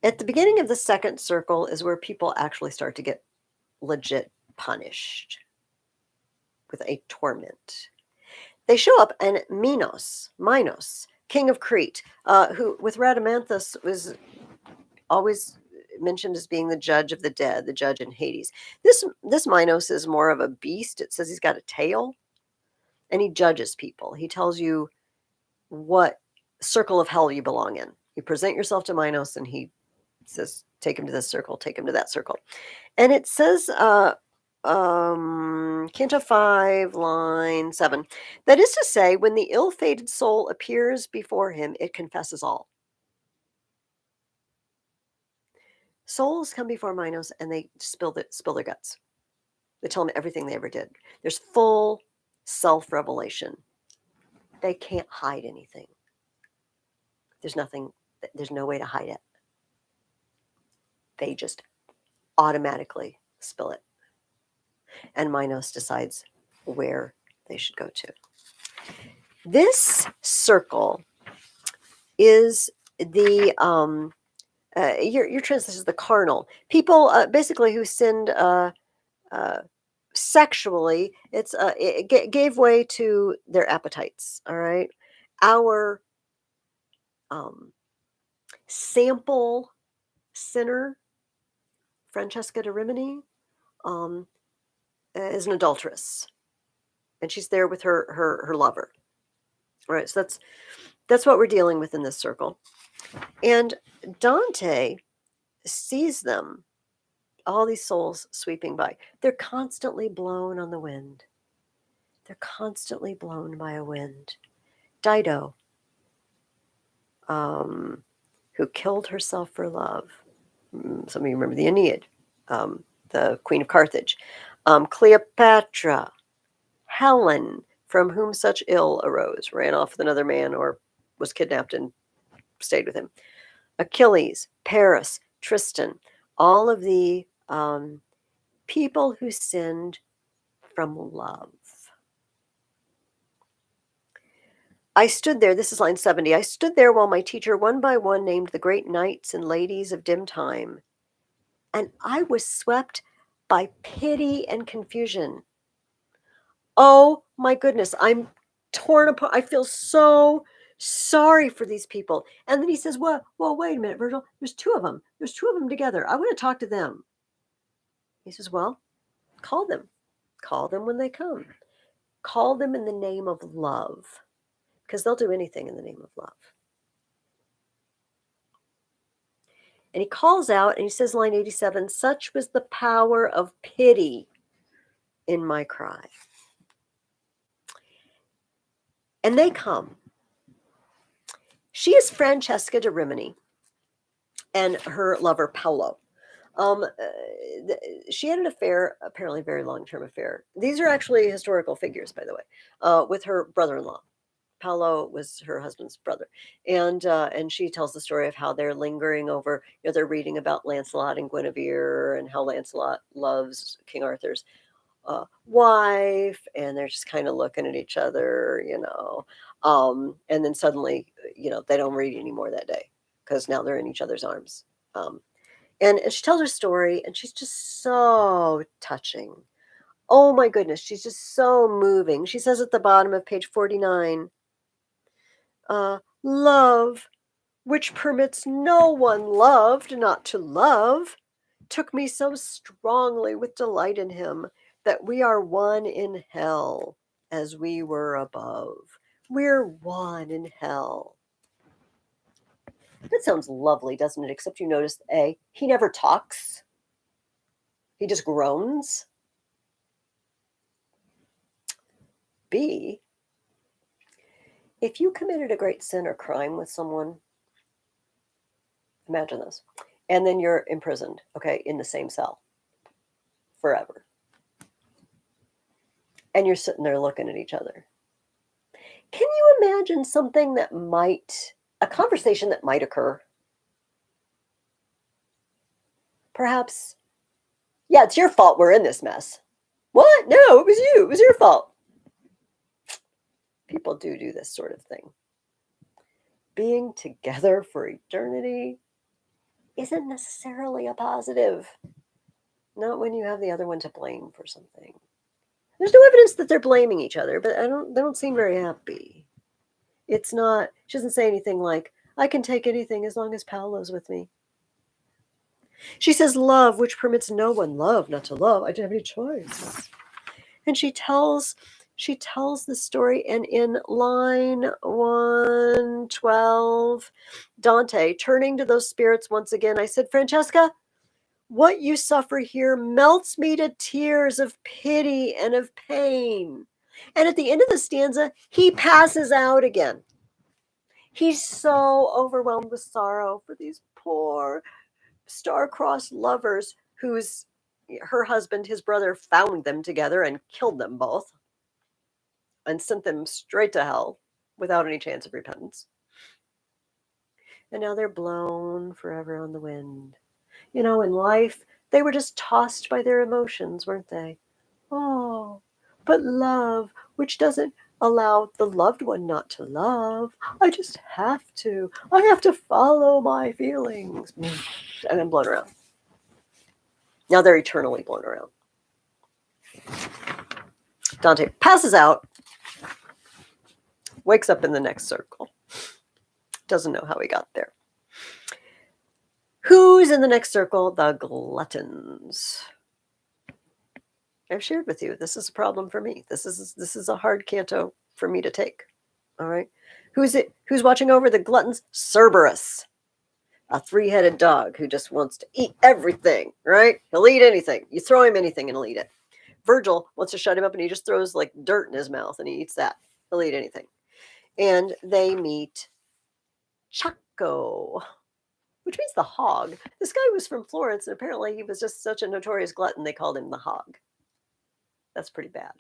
At the beginning of the second circle is where people actually start to get legit punished with a torment. They show up, and Minos, king of Crete, who with Rhadamanthus was always mentioned as being the judge of the dead, the judge in Hades. This Minos is more of a beast. It says he's got a tail, and he judges people. He tells you what circle of hell you belong in. You present yourself to Minos, and he says, take him to this circle, take him to that circle. And it says, Canto 5, line 7, that is to say, when the ill-fated soul appears before him, it confesses all. Souls come before Minos, and they spill their guts. They tell him everything they ever did. There's full self-revelation. They can't hide anything. There's no way to hide it. They just automatically spill it. And Minos decides where they should go to. This circle is the your translation is the carnal people, basically who sinned sexually. It gave way to their appetites. All right, our sample sinner, Francesca da Rimini, is an adulteress, and she's there with her lover. All right, so that's what we're dealing with in this circle. And Dante sees them, all these souls sweeping by. They're constantly blown on the wind. They're constantly blown by a wind. Dido, who killed herself for love. Some of you remember the Aeneid, the Queen of Carthage. Cleopatra, Helen, from whom such ill arose, ran off with another man or was kidnapped and stayed with him. Achilles, Paris, Tristan, all of the people who sinned from love. I stood there, this is line 70, I stood there while my teacher one by one named the great knights and ladies of dim time, and I was swept by pity and confusion. Oh my goodness, I'm torn apart. I feel so sorry for these people. And then he says, well, wait a minute, Virgil, there's two of them. There's two of them together. I want to talk to them. He says, well, call them. Call them when they come. Call them in the name of love, because they'll do anything in the name of love. And he calls out and he says, line 87, such was the power of pity in my cry. And they come. She is Francesca da Rimini and her lover, Paolo. She had an affair, apparently a very long-term affair. These are actually historical figures, by the way, with her brother-in-law. Paolo was her husband's brother. And she tells the story of how they're lingering over, they're reading about Lancelot and Guinevere and how Lancelot loves King Arthur's wife, and they're just kind of looking at each other, and then suddenly, they don't read anymore that day because now they're in each other's arms. And she tells her story, and she's just so touching. Oh my goodness, she's just so moving. She says at the bottom of page 49, love, which permits no one loved not to love, took me so strongly with delight in him that we are one in hell as we were above. We're one in hell. That sounds lovely, doesn't it? Except you notice, A, he never talks. He just groans. B, if you committed a great sin or crime with someone, imagine this, and then you're imprisoned, okay, in the same cell forever. And you're sitting there looking at each other. Can you imagine a conversation that might occur? Perhaps Yeah, it's your fault we're in this mess. What? No, it was you. It was your fault. People do this sort of thing. Being together for eternity isn't necessarily a positive. Not when you have the other one to blame for something. There's no evidence that they're blaming each other, but they don't seem very happy. It's not, she doesn't say anything like, I can take anything as long as Paolo's with me. She says love, which permits no one love not to love. I didn't have any choice. And she tells the story, and in line 112, Dante, turning to those spirits once again, I said, Francesca, what you suffer here melts me to tears of pity and of pain. And at the end of the stanza, he passes out again. He's so overwhelmed with sorrow for these poor star-crossed lovers her husband, his brother, found them together and killed them both and sent them straight to hell without any chance of repentance. And now they're blown forever on the wind. In life, they were just tossed by their emotions, weren't they? Oh, but love, which doesn't allow the loved one not to love. I just have to. I have to follow my feelings. And then blown around. Now they're eternally blown around. Dante passes out, wakes up in the next circle. Doesn't know how he got there. Who's in the next circle? The gluttons. I've shared with you, this is a problem for me. This is a hard canto for me to take. All right. Who's watching over the gluttons? Cerberus, a three-headed dog who just wants to eat everything, right? He'll eat anything. You throw him anything and he'll eat it. Virgil wants to shut him up and he just throws like dirt in his mouth and he eats that. He'll eat anything. And they meet Chaco, which means the hog. This guy was from Florence and apparently he was just such a notorious glutton they called him the hog. That's pretty bad.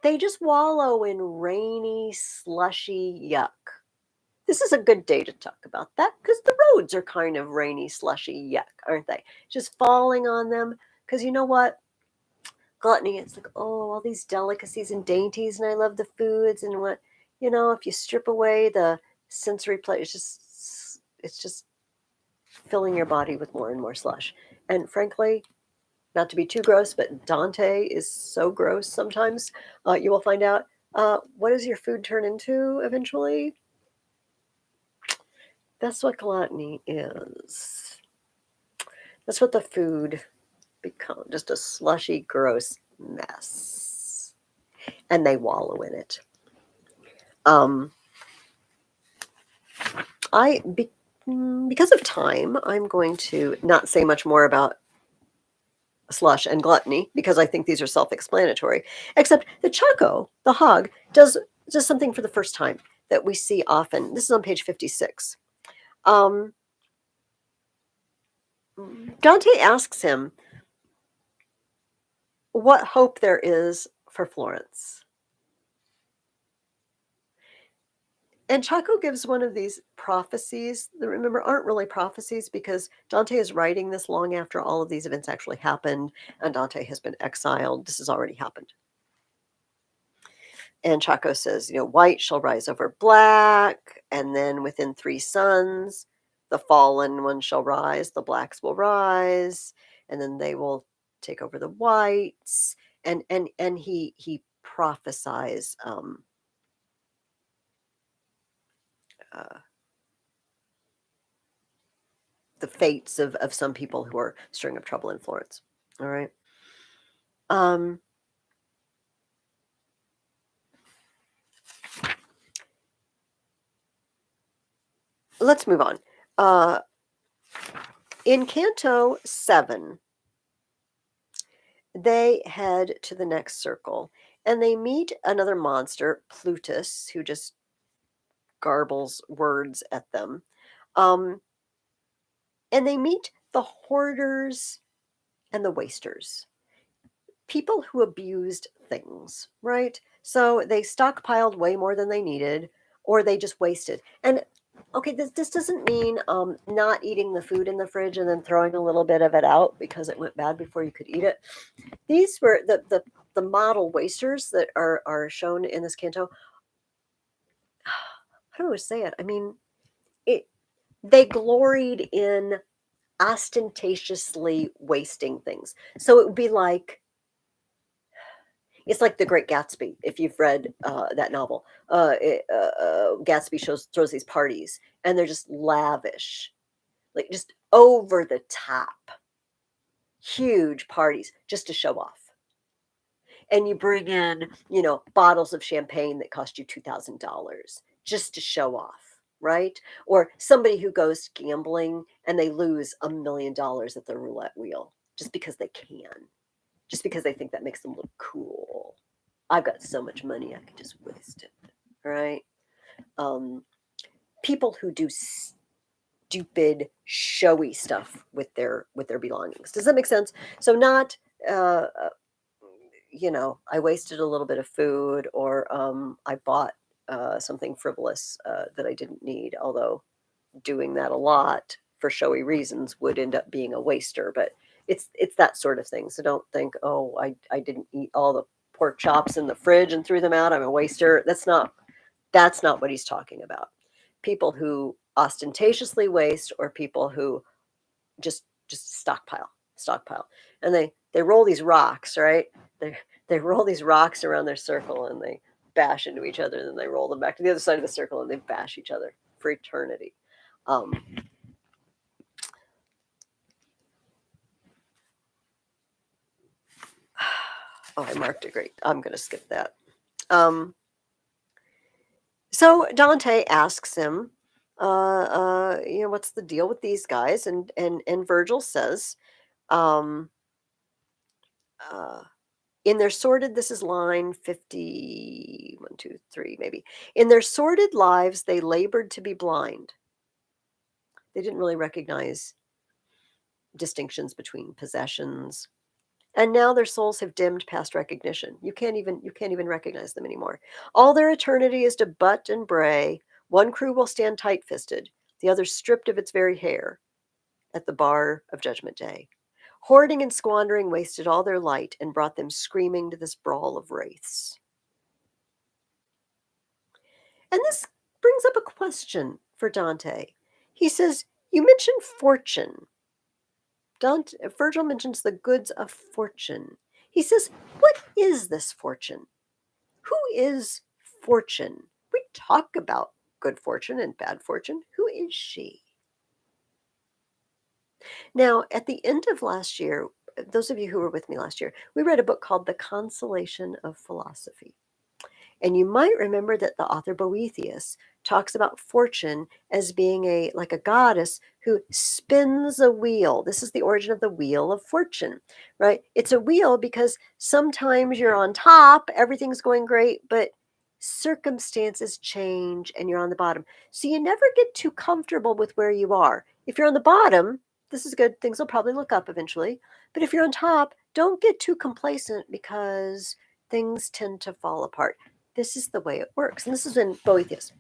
They just wallow in rainy, slushy yuck. This is a good day to talk about that because the roads are kind of rainy, slushy yuck, aren't they? Just falling on them. Because you know what? Gluttony, it's like, oh, all these delicacies and dainties, and I love the foods, and what, if you strip away the sensory pleasure, it's just filling your body with more and more slush. And frankly, not to be too gross, but Dante is so gross sometimes. You will find out, what does your food turn into eventually? That's what gluttony is. That's what the food becomes, just a slushy, gross mess. And they wallow in it. Because of time, I'm going to not say much more about slush and gluttony because I think these are self-explanatory, except that Chaco, the hog, does something for the first time that we see often. This is on page 56. Dante asks him what hope there is for Florence. And Chaco gives one of these prophecies that, remember, aren't really prophecies because Dante is writing this long after all of these events actually happened and Dante has been exiled. This has already happened. And Chaco says, white shall rise over black, and then within 3 suns, the fallen one shall rise, the blacks will rise, and then they will take over the whites. And he prophesies the fates of some people who are stirring up trouble in Florence. All right. Let's move on. In Canto 7, they head to the next circle and they meet another monster, Plutus, who just garbles words at them. And they meet the hoarders and the wasters, people who abused things, right? So they stockpiled way more than they needed, or they just wasted. And Okay, this doesn't mean not eating the food in the fridge and then throwing a little bit of it out because it went bad before you could eat it. These were the model wasters that are shown in this canto. How do I say it? I mean, it they gloried in ostentatiously wasting things. So it would be like it's like The Great Gatsby, if you've read that novel. Gatsby throws these parties, and they're just lavish, like just over the top, huge parties just to show off. And you bring in, bottles of champagne that cost you $2,000 just to show off, right? Or somebody who goes gambling and they lose $1 million at the roulette wheel just because they can, just because they think that makes them look cool. I've got so much money, I could just waste it, right? Um, People who do stupid, showy stuff with their belongings. Does that make sense? So not I wasted a little bit of food, or I bought something frivolous that I didn't need, although doing that a lot for showy reasons would end up being a waster. But it's that sort of thing. So don't think, oh, I didn't eat all the pork chops in the fridge and threw them out. I'm a waster. That's not what he's talking about. People who ostentatiously waste, or people who just stockpile, and they roll these rocks, right? They roll these rocks around their circle and they bash into each other, and then they roll them back to the other side of the circle and they bash each other for eternity. Um, oh, I marked it great. I'm going to skip that. Um, so Dante asks him, what's the deal with these guys? And Virgil says, um, uh, in their sordid, this is line 51, 2, 3, maybe. In their sordid lives, they labored to be blind. They didn't really recognize distinctions between possessions. And now their souls have dimmed past recognition. You can't even recognize them anymore. All their eternity is to butt and bray. One crew will stand tight-fisted, the other stripped of its very hair at the bar of Judgment Day. Hoarding and squandering wasted all their light and brought them screaming to this brawl of wraiths. And this brings up a question for Dante. He says, you mentioned fortune. Virgil mentions the goods of fortune. He says, what is this fortune? Who is fortune? We talk about good fortune and bad fortune. Who is she? Now, at the end of last year, those of you who were with me last year, we read a book called The Consolation of Philosophy. And you might remember that the author Boethius talks about fortune as being like a goddess who spins a wheel. This is the origin of the wheel of fortune, right? It's a wheel because sometimes you're on top, everything's going great, but circumstances change and you're on the bottom. So you never get too comfortable with where you are. If you're on the bottom, this is good. Things will probably look up eventually. But if you're on top, don't get too complacent because things tend to fall apart. This is the way it works. And this is in Boethius.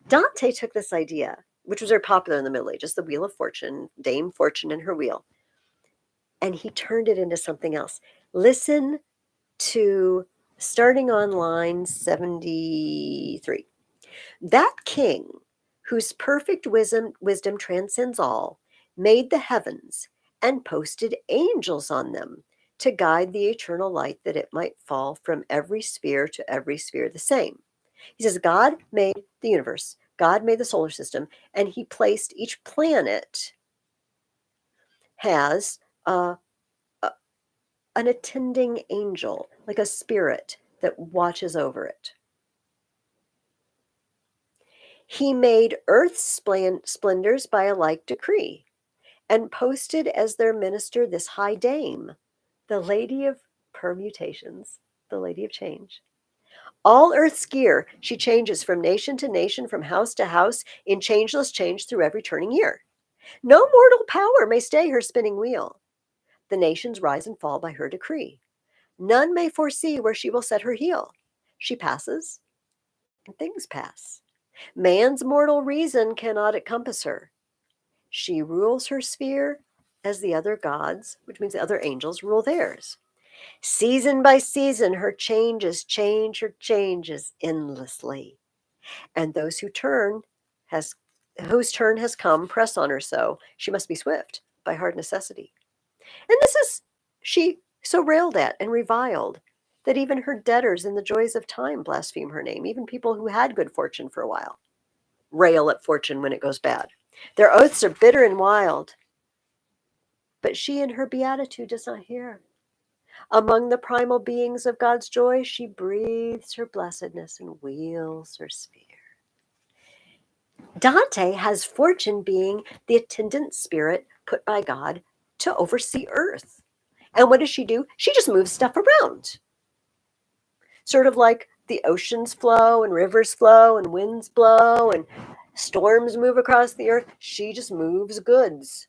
Dante took this idea, which was very popular in the Middle Ages, the Wheel of Fortune, Dame Fortune and her wheel, and he turned it into something else. Listen to starting on line 73. That king, whose perfect wisdom transcends all, made the heavens and posted angels on them to guide the eternal light that it might fall from every sphere to every sphere the same. He says God made the universe, God made the solar system, and he placed each planet has a, an attending angel, like a spirit that watches over it. He made earth's splendors by a like decree, and posted as their minister this high dame, the lady of permutations, the lady of change. All earth's gear she changes from nation to nation, from house to house, in changeless change through every turning year. No mortal power may stay her spinning wheel. The nations rise and fall by her decree. None may foresee where she will set her heel. She passes, and things pass. Man's mortal reason cannot encompass her. She rules her sphere as the other gods, which means the other angels, rule theirs. Season by season, her changes endlessly. And those has whose turn has come press on her so. She must be swift by hard necessity. And this is she so railed at and reviled that even her debtors in the joys of time blaspheme her name, even people who had good fortune for a while rail at fortune when it goes bad. Their oaths are bitter and wild, but she in her beatitude does not hear. Among the primal beings of God's joy, she breathes her blessedness and wheels her sphere. Dante has fortune being the attendant spirit put by God to oversee earth. And what does she do? She just moves stuff around. Sort of like the oceans flow and rivers flow and winds blow and storms move across the earth. She just moves goods.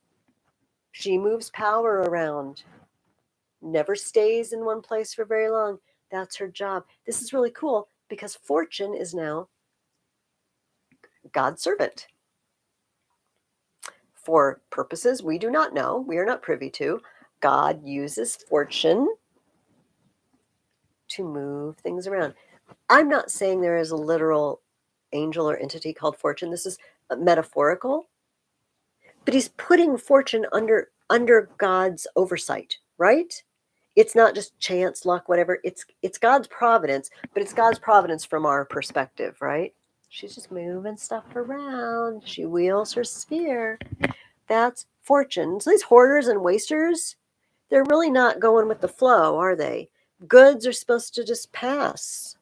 She moves power around. Never stays in one place for very long. That's her job. This is really cool because fortune is now God's servant. For purposes we do not know, we are not privy to, God uses fortune to move things around. I'm not saying there is a literal angel or entity called fortune. This is metaphorical, but he's putting fortune under God's oversight, right? It's not just chance, luck, whatever. It's God's providence, but it's God's providence from our perspective, right? She's just moving stuff around. She wheels her sphere. That's fortune. So these hoarders and wasters, they're really not going with the flow, are they? Goods are supposed to just pass.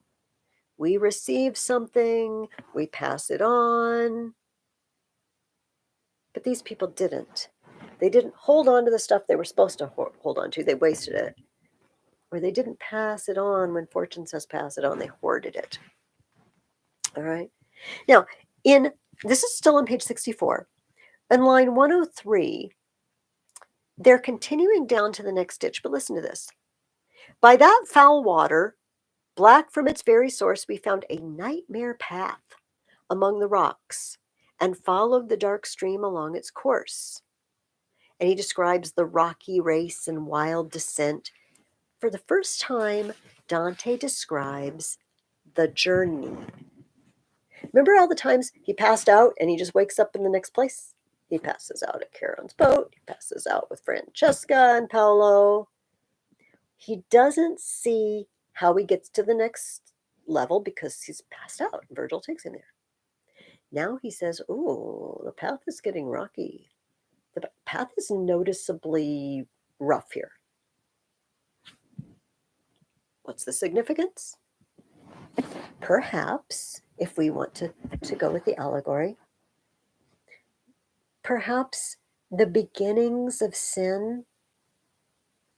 We receive something, we pass it on. But these people didn't. They didn't hold on to the stuff they were supposed to hold on to. They wasted it. Or they didn't pass it on when fortune says pass it on. They hoarded it. All right. Now, this is still on page 64. In line 103, they're continuing down to the next ditch, but listen to this. By that foul water, black from its very source, we found a nightmare path among the rocks and followed the dark stream along its course. And he describes the rocky race and wild descent. For the first time, Dante describes the journey. Remember all the times he passed out and he just wakes up in the next place? He passes out at Charon's boat. He passes out with Francesca and Paolo. He doesn't see how he gets to the next level because he's passed out. Virgil takes him there. Now he says, oh, the path is getting rocky. The path is noticeably rough here. What's the significance? Perhaps, if we want to go with the allegory, perhaps the beginnings of sin,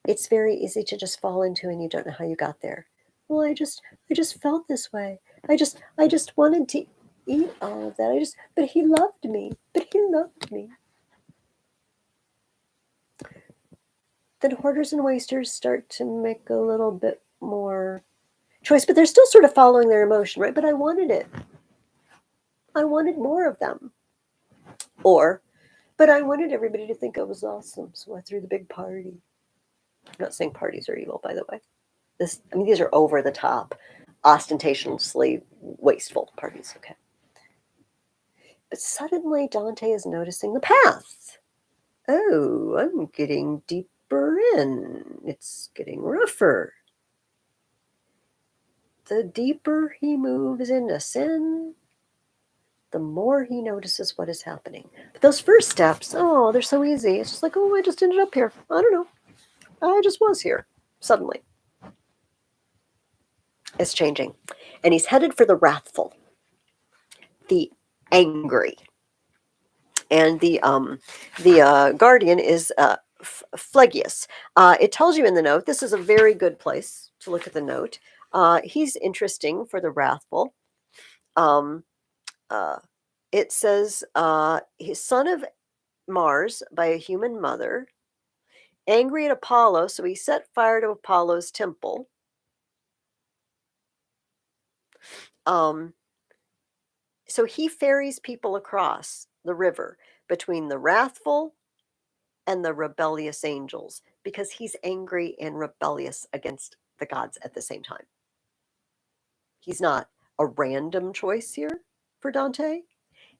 it's very easy to just fall into and you don't know how you got there. Well, I just felt this way. I just wanted to eat all of that. But he loved me. Then hoarders and wasters start to make a little bit more choice, but they're still sort of following their emotion, right? But I wanted it. I wanted more of them. But I wanted everybody to think I was awesome, so I threw the big party. I'm not saying parties are evil, by the way. These are over the top, ostentatiously wasteful parties, okay? But suddenly Dante is noticing the path. Oh, I'm getting deeper in. It's getting rougher. The deeper he moves into sin, the more he notices what is happening. But those first steps, oh, they're so easy. It's just like, oh, I just ended up here. I don't know. I just was here suddenly. It's changing. And he's headed for the wrathful, the angry. And the guardian is Phlegius. It tells you in the note, this is a very good place to look at the note. He's interesting for the wrathful. It says he's son of Mars by a human mother, angry at Apollo, so he set fire to Apollo's temple. So he ferries people across the river between the wrathful and the rebellious angels because he's angry and rebellious against the gods at the same time. He's not a random choice here for Dante.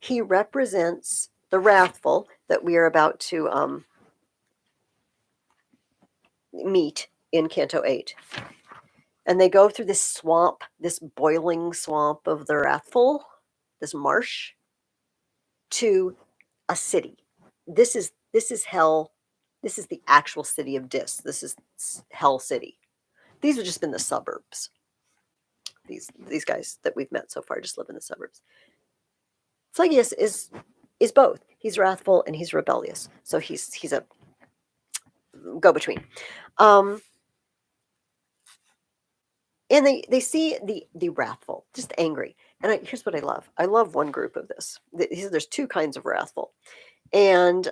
He represents the wrathful that we are about to meet in Canto 8. And they go through this swamp, this boiling swamp of the wrathful, this marsh, to a city. This is hell. This is the actual city of Dis. This is Hell City. These have just been the suburbs. These guys that we've met so far just live in the suburbs. Phlegyas is both. He's wrathful and he's rebellious. So he's a go-between. And they see the wrathful, just angry. And here's what I love. I love one group of this. There's two kinds of wrathful. And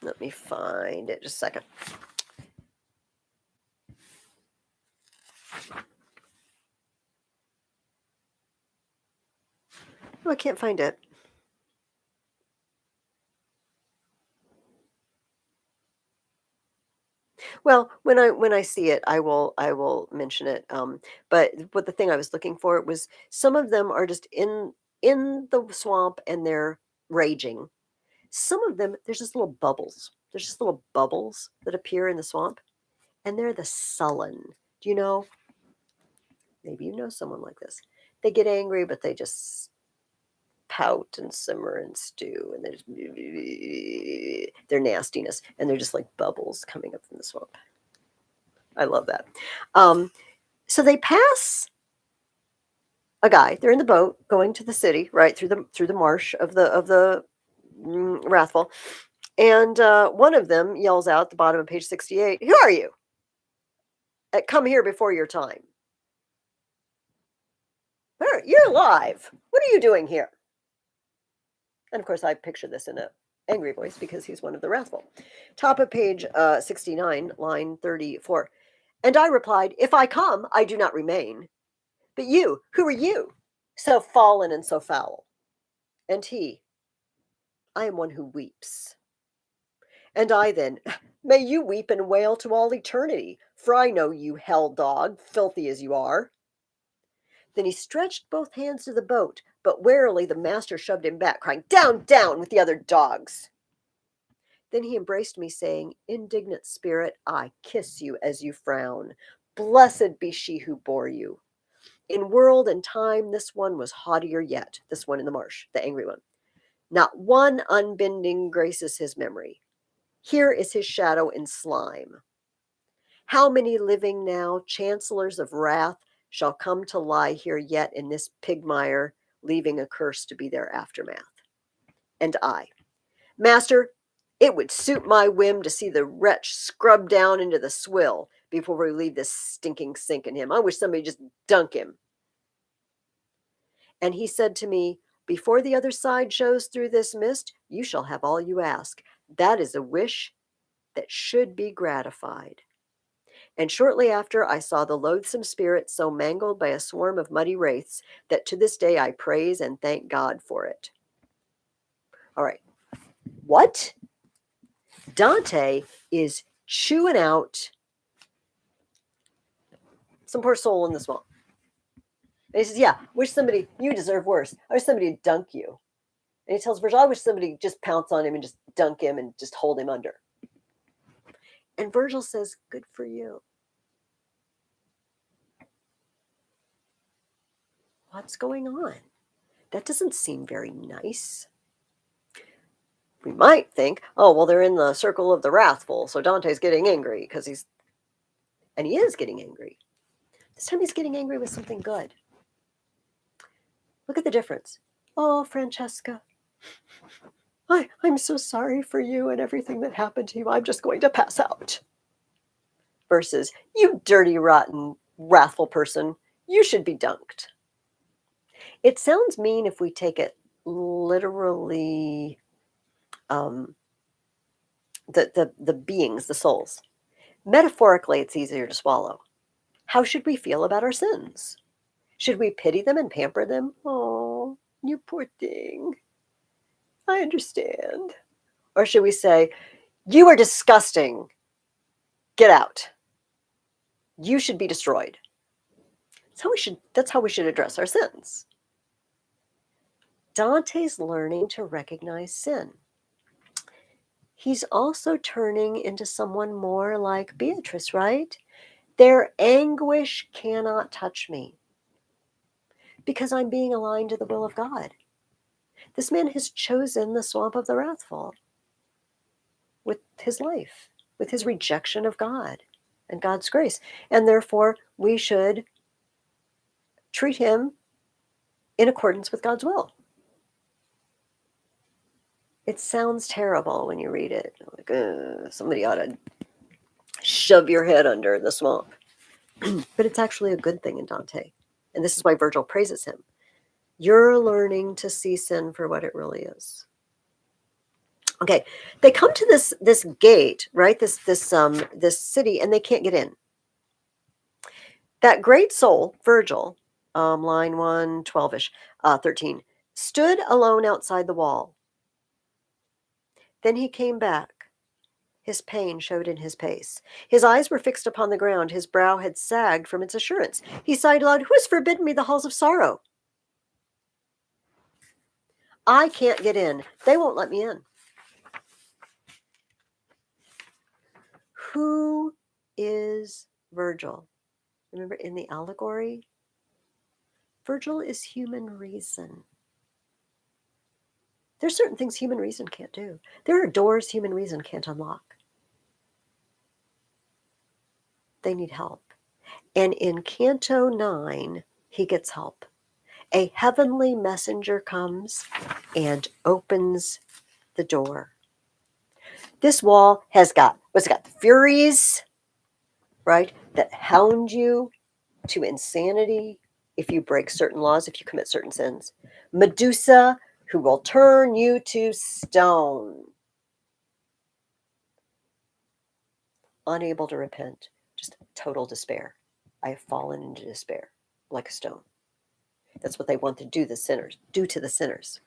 let me find it just a second. Oh, I can't find it. Well, when I see it, I will mention it. But the thing I was looking for was some of them are just in the swamp and they're raging. Some of them, there's just little bubbles. There's just little bubbles that appear in the swamp, and they're the sullen. Do you know? Maybe you know someone like this. They get angry, but they just pout and simmer and stew, and there's their nastiness, and they're just like bubbles coming up from the swamp. I love that. So they pass a guy. They're in the boat going to the city, right through the marsh of the wrathful, and one of them yells out at the bottom of page 68, "Who are you? Come here before your time. You're alive. What are you doing here?" And of course, I picture this in an angry voice because he's one of the wrathful. Top of page 69, line 34. And I replied, "If I come, I do not remain. But you, who are you? So fallen and so foul." And he, "I am one who weeps." And I then, "May you weep and wail to all eternity, for I know you, hell dog, filthy as you are." Then he stretched both hands to the boat, but warily the master shoved him back, crying, "Down, down with the other dogs." Then he embraced me, saying, "Indignant spirit, I kiss you as you frown. Blessed be she who bore you. In world and time, this one was haughtier yet," this one in the marsh, the angry one. "Not one unbending graces his memory. Here is his shadow in slime. How many living now, chancellors of wrath, shall come to lie here yet in this pigmire, leaving a curse to be their aftermath?" And I, "Master, it would suit my whim to see the wretch scrub down into the swill before we leave this stinking sink in him. I wish somebody just dunk him." And he said to me, "Before the other side shows through this mist, you shall have all you ask. That is a wish that should be gratified." And shortly after, I saw the loathsome spirit so mangled by a swarm of muddy wraiths that to this day I praise and thank God for it. All right. What? Dante is chewing out some poor soul in the swamp. And he says, "Yeah, you deserve worse. I wish somebody would dunk you." And he tells Virgil, "I wish somebody just pounce on him and just dunk him and just hold him under." And Virgil says, "Good for you." What's going on? That doesn't seem very nice. We might think, oh, well, they're in the circle of the wrathful, so Dante's getting angry because he is getting angry. This time he's getting angry with something good. Look at the difference. "Oh, Francesca, I'm so sorry for you and everything that happened to you. I'm just going to pass out." Versus, "You dirty, rotten, wrathful person, you should be dunked." It sounds mean if we take it literally, the beings, the souls. Metaphorically, it's easier to swallow. How should we feel about our sins? Should we pity them and pamper them? Oh, you poor thing. I understand. Or should we say, you are disgusting. Get out. You should be destroyed. That's how we should address our sins. Dante's learning to recognize sin. He's also turning into someone more like Beatrice, right? Their anguish cannot touch me because I'm being aligned to the will of God. This man has chosen the swamp of the wrathful with his life, with his rejection of God and God's grace. And therefore, we should treat him in accordance with God's will. It sounds terrible when you read it. Like, somebody ought to shove your head under the swamp. But it's actually a good thing in Dante. And this is why Virgil praises him. You're learning to see sin for what it really is. Okay, they come to this gate, right? This city, and they can't get in. That great soul, Virgil, line 112-ish, 13, stood alone outside the wall. Then he came back. His pain showed in his pace. His eyes were fixed upon the ground. His brow had sagged from its assurance. He sighed aloud, "Who has forbidden me the halls of sorrow? I can't get in. They won't let me in." Who is Virgil? Remember in the allegory? Virgil is human reason. There's certain things human reason can't do. There are doors human reason can't unlock. They need help. And in Canto 9, he gets help. A heavenly messenger comes and opens the door. This wall has got, what's it got? The Furies, right? That hound you to insanity if you break certain laws, if you commit certain sins. Medusa, who will turn you to stone. Unable to repent, just total despair. I have fallen into despair like a stone. That's what they want to do to the sinners.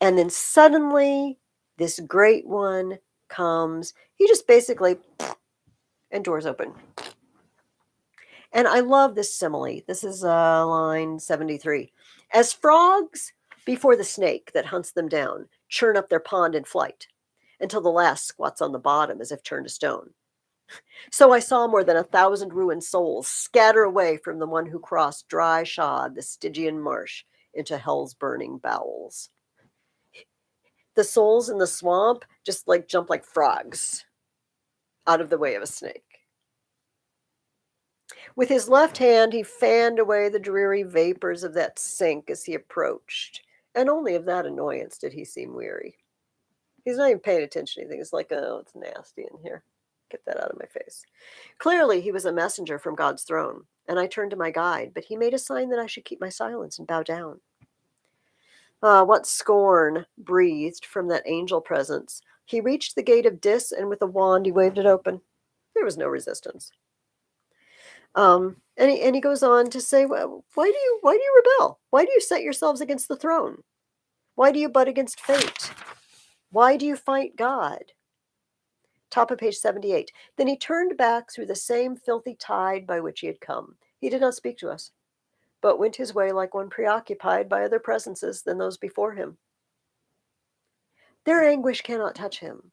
And then suddenly, this great one comes. He just basically, and doors open. And I love this simile. This is line 73. As frogs before the snake that hunts them down churn up their pond in flight until the last squats on the bottom as if turned to stone. So I saw more than 1,000 ruined souls scatter away from the one who crossed dry shod the Stygian marsh into hell's burning bowels. The souls in the swamp just like jump like frogs out of the way of a snake. With his left hand, he fanned away the dreary vapors of that sink as he approached, and only of that annoyance did he seem weary. He's not even paying attention to anything. It's like, oh, it's nasty in here. Get that out of my face. Clearly, he was a messenger from God's throne, and I turned to my guide, but he made a sign that I should keep my silence and bow down. What scorn breathed from that angel presence. He reached the gate of Dis, and with a wand he waved it open. There was no resistance. And he goes on to say, well, why do you rebel? Why do you set yourselves against the throne? Why do you butt against fate? Why do you fight God? Top of page 78. Then he turned back through the same filthy tide by which he had come. He did not speak to us, but went his way like one preoccupied by other presences than those before him. Their anguish cannot touch him.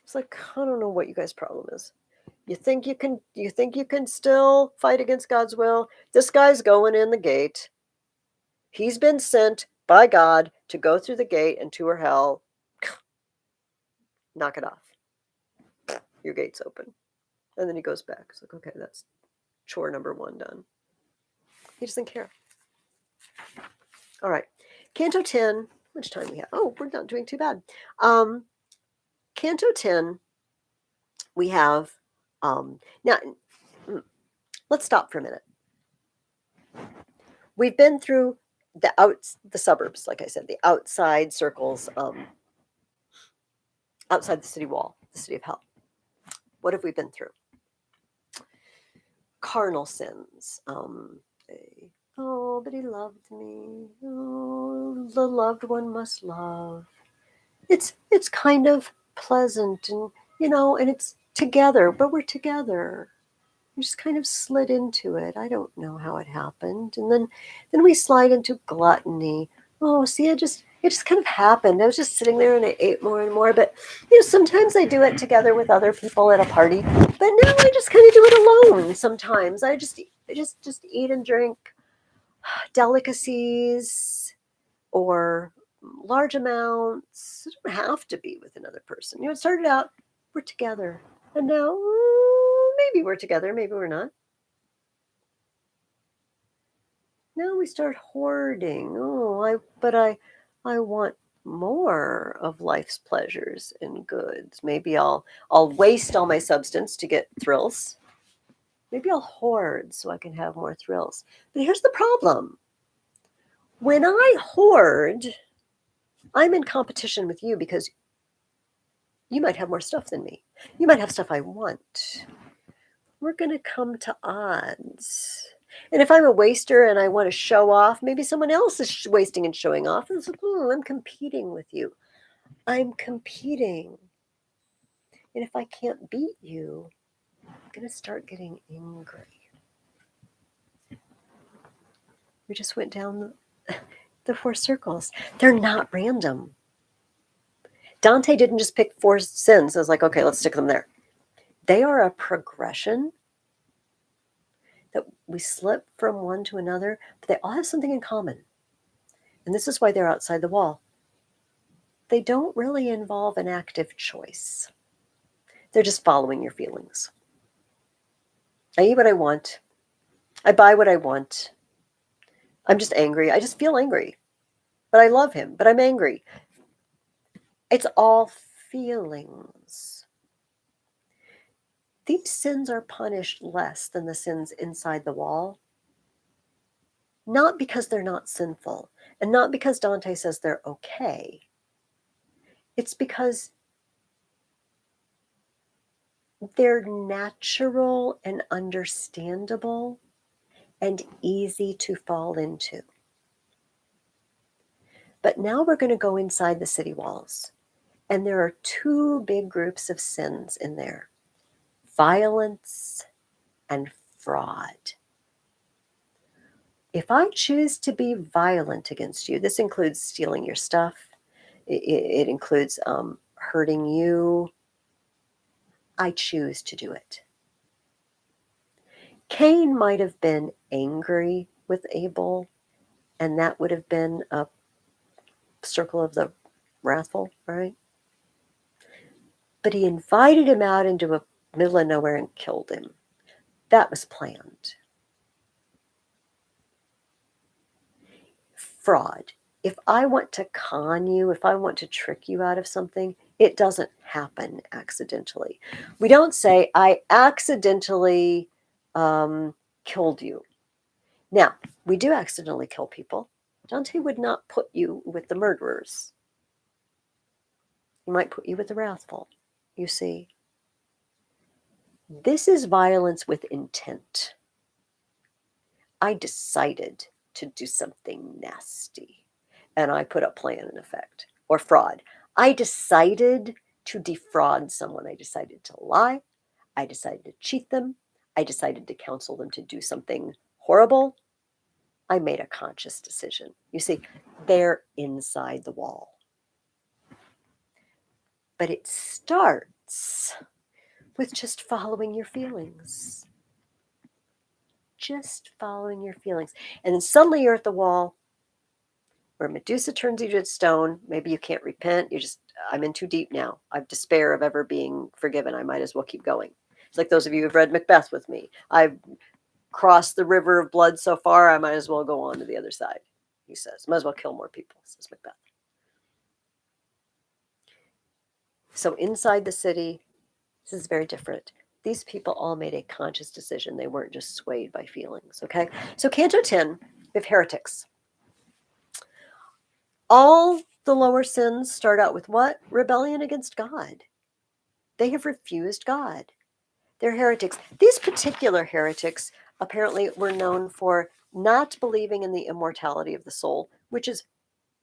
It's like, I don't know what you guys' problem is. You think you can still fight against God's will? This guy's going in the gate. He's been sent by God to go through the gate and tour hell. Knock it off. Your gate's open. And then he goes back. It's like, okay, that's chore number 1 done. He doesn't care. All right. Canto 10. How much time we have? Oh, we're not doing too bad. Canto 10, we have, now, let's stop for a minute. We've been through the suburbs, like I said, the outside circles, outside the city wall, the city of hell. What have we been through? carnal sins. Oh, but he loved me. Oh, the loved one must love. It's kind of pleasant, and and it's together, but we're together. We just kind of slid into it. I don't know how it happened. And then we slide into gluttony. Oh, see, it just kind of happened. I was just sitting there and I ate more and more. But sometimes I do it together with other people at a party. But now I just kind of do it alone sometimes. I just eat and drink delicacies or large amounts. It don't have to be with another person. It started out, we're together. And now maybe we're together, maybe we're not. Now we start hoarding. Oh, I want more of life's pleasures and goods. Maybe I'll waste all my substance to get thrills. Maybe I'll hoard so I can have more thrills. But here's the problem. When I hoard, I'm in competition with you because you might have more stuff than me. You might have stuff I want. We're going to come to odds. And if I'm a waster and I want to show off, maybe someone else is wasting and showing off. And it's like, I'm competing with you. I'm competing. And if I can't beat you, I'm going to start getting angry. We just went down the 4 circles. They're not random. Dante didn't just pick 4 sins. I was like, okay, let's stick them there. They are a progression that we slip from one to another, but they all have something in common. And this is why they're outside the wall. They don't really involve an active choice. They're just following your feelings. I eat what I want. I buy what I want. I'm just angry. I just feel angry. But I love him, but I'm angry. It's all feelings. These sins are punished less than the sins inside the wall. Not because they're not sinful, and not because Dante says they're okay. It's because they're natural and understandable and easy to fall into. But now we're going to go inside the city walls, and there are 2 big groups of sins in there: violence and fraud. If I choose to be violent against you, this includes stealing your stuff, it includes hurting you. I choose to do it. Cain might have been angry with Abel, and that would have been a circle of the wrathful, right? But he invited him out into a middle of nowhere and killed him. That was planned. Fraud. If I want to con you, if I want to trick you out of something, it doesn't happen accidentally. We don't say, I accidentally killed you. Now, we do accidentally kill people. Dante would not put you with the murderers. He might put you with the wrathful, you see. This is violence with intent. I decided to do something nasty, and I put a plan in effect. Or fraud. I decided to defraud someone. I decided to lie. I decided to cheat them. I decided to counsel them to do something horrible. I made a conscious decision. You see, they're inside the wall. But it starts with just following your feelings. Just following your feelings. And then suddenly you're at the wall where Medusa turns you to stone. Maybe you can't repent. I'm in too deep now. I've despair of ever being forgiven. I might as well keep going. It's like those of you who've read Macbeth with me. I've crossed the river of blood so far, I might as well go on to the other side, he says. Might as well kill more people, says Macbeth. So inside the city, this is very different. These people all made a conscious decision. They weren't just swayed by feelings, okay? So Canto 10, we have heretics. All the lower sins start out with what? Rebellion against God. They have refused God. They're heretics. These particular heretics apparently were known for not believing in the immortality of the soul, which is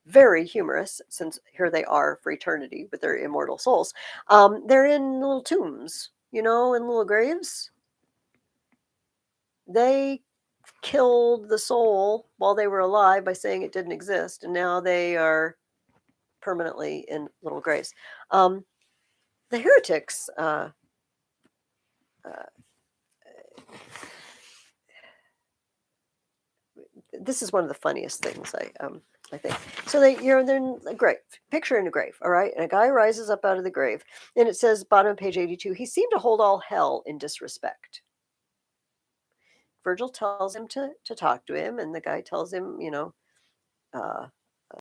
very humorous since here they are for eternity with their immortal souls. They're in little tombs, in little graves. They killed the soul while they were alive by saying it didn't exist, and now they are permanently in little graves. Um, the heretics. Uh, this is one of the funniest things I think. So they're in a grave. Picture in a grave, all right? And a guy rises up out of the grave, and it says, bottom of page 82, he seemed to hold all hell in disrespect. Virgil tells him to talk to him, and the guy tells him,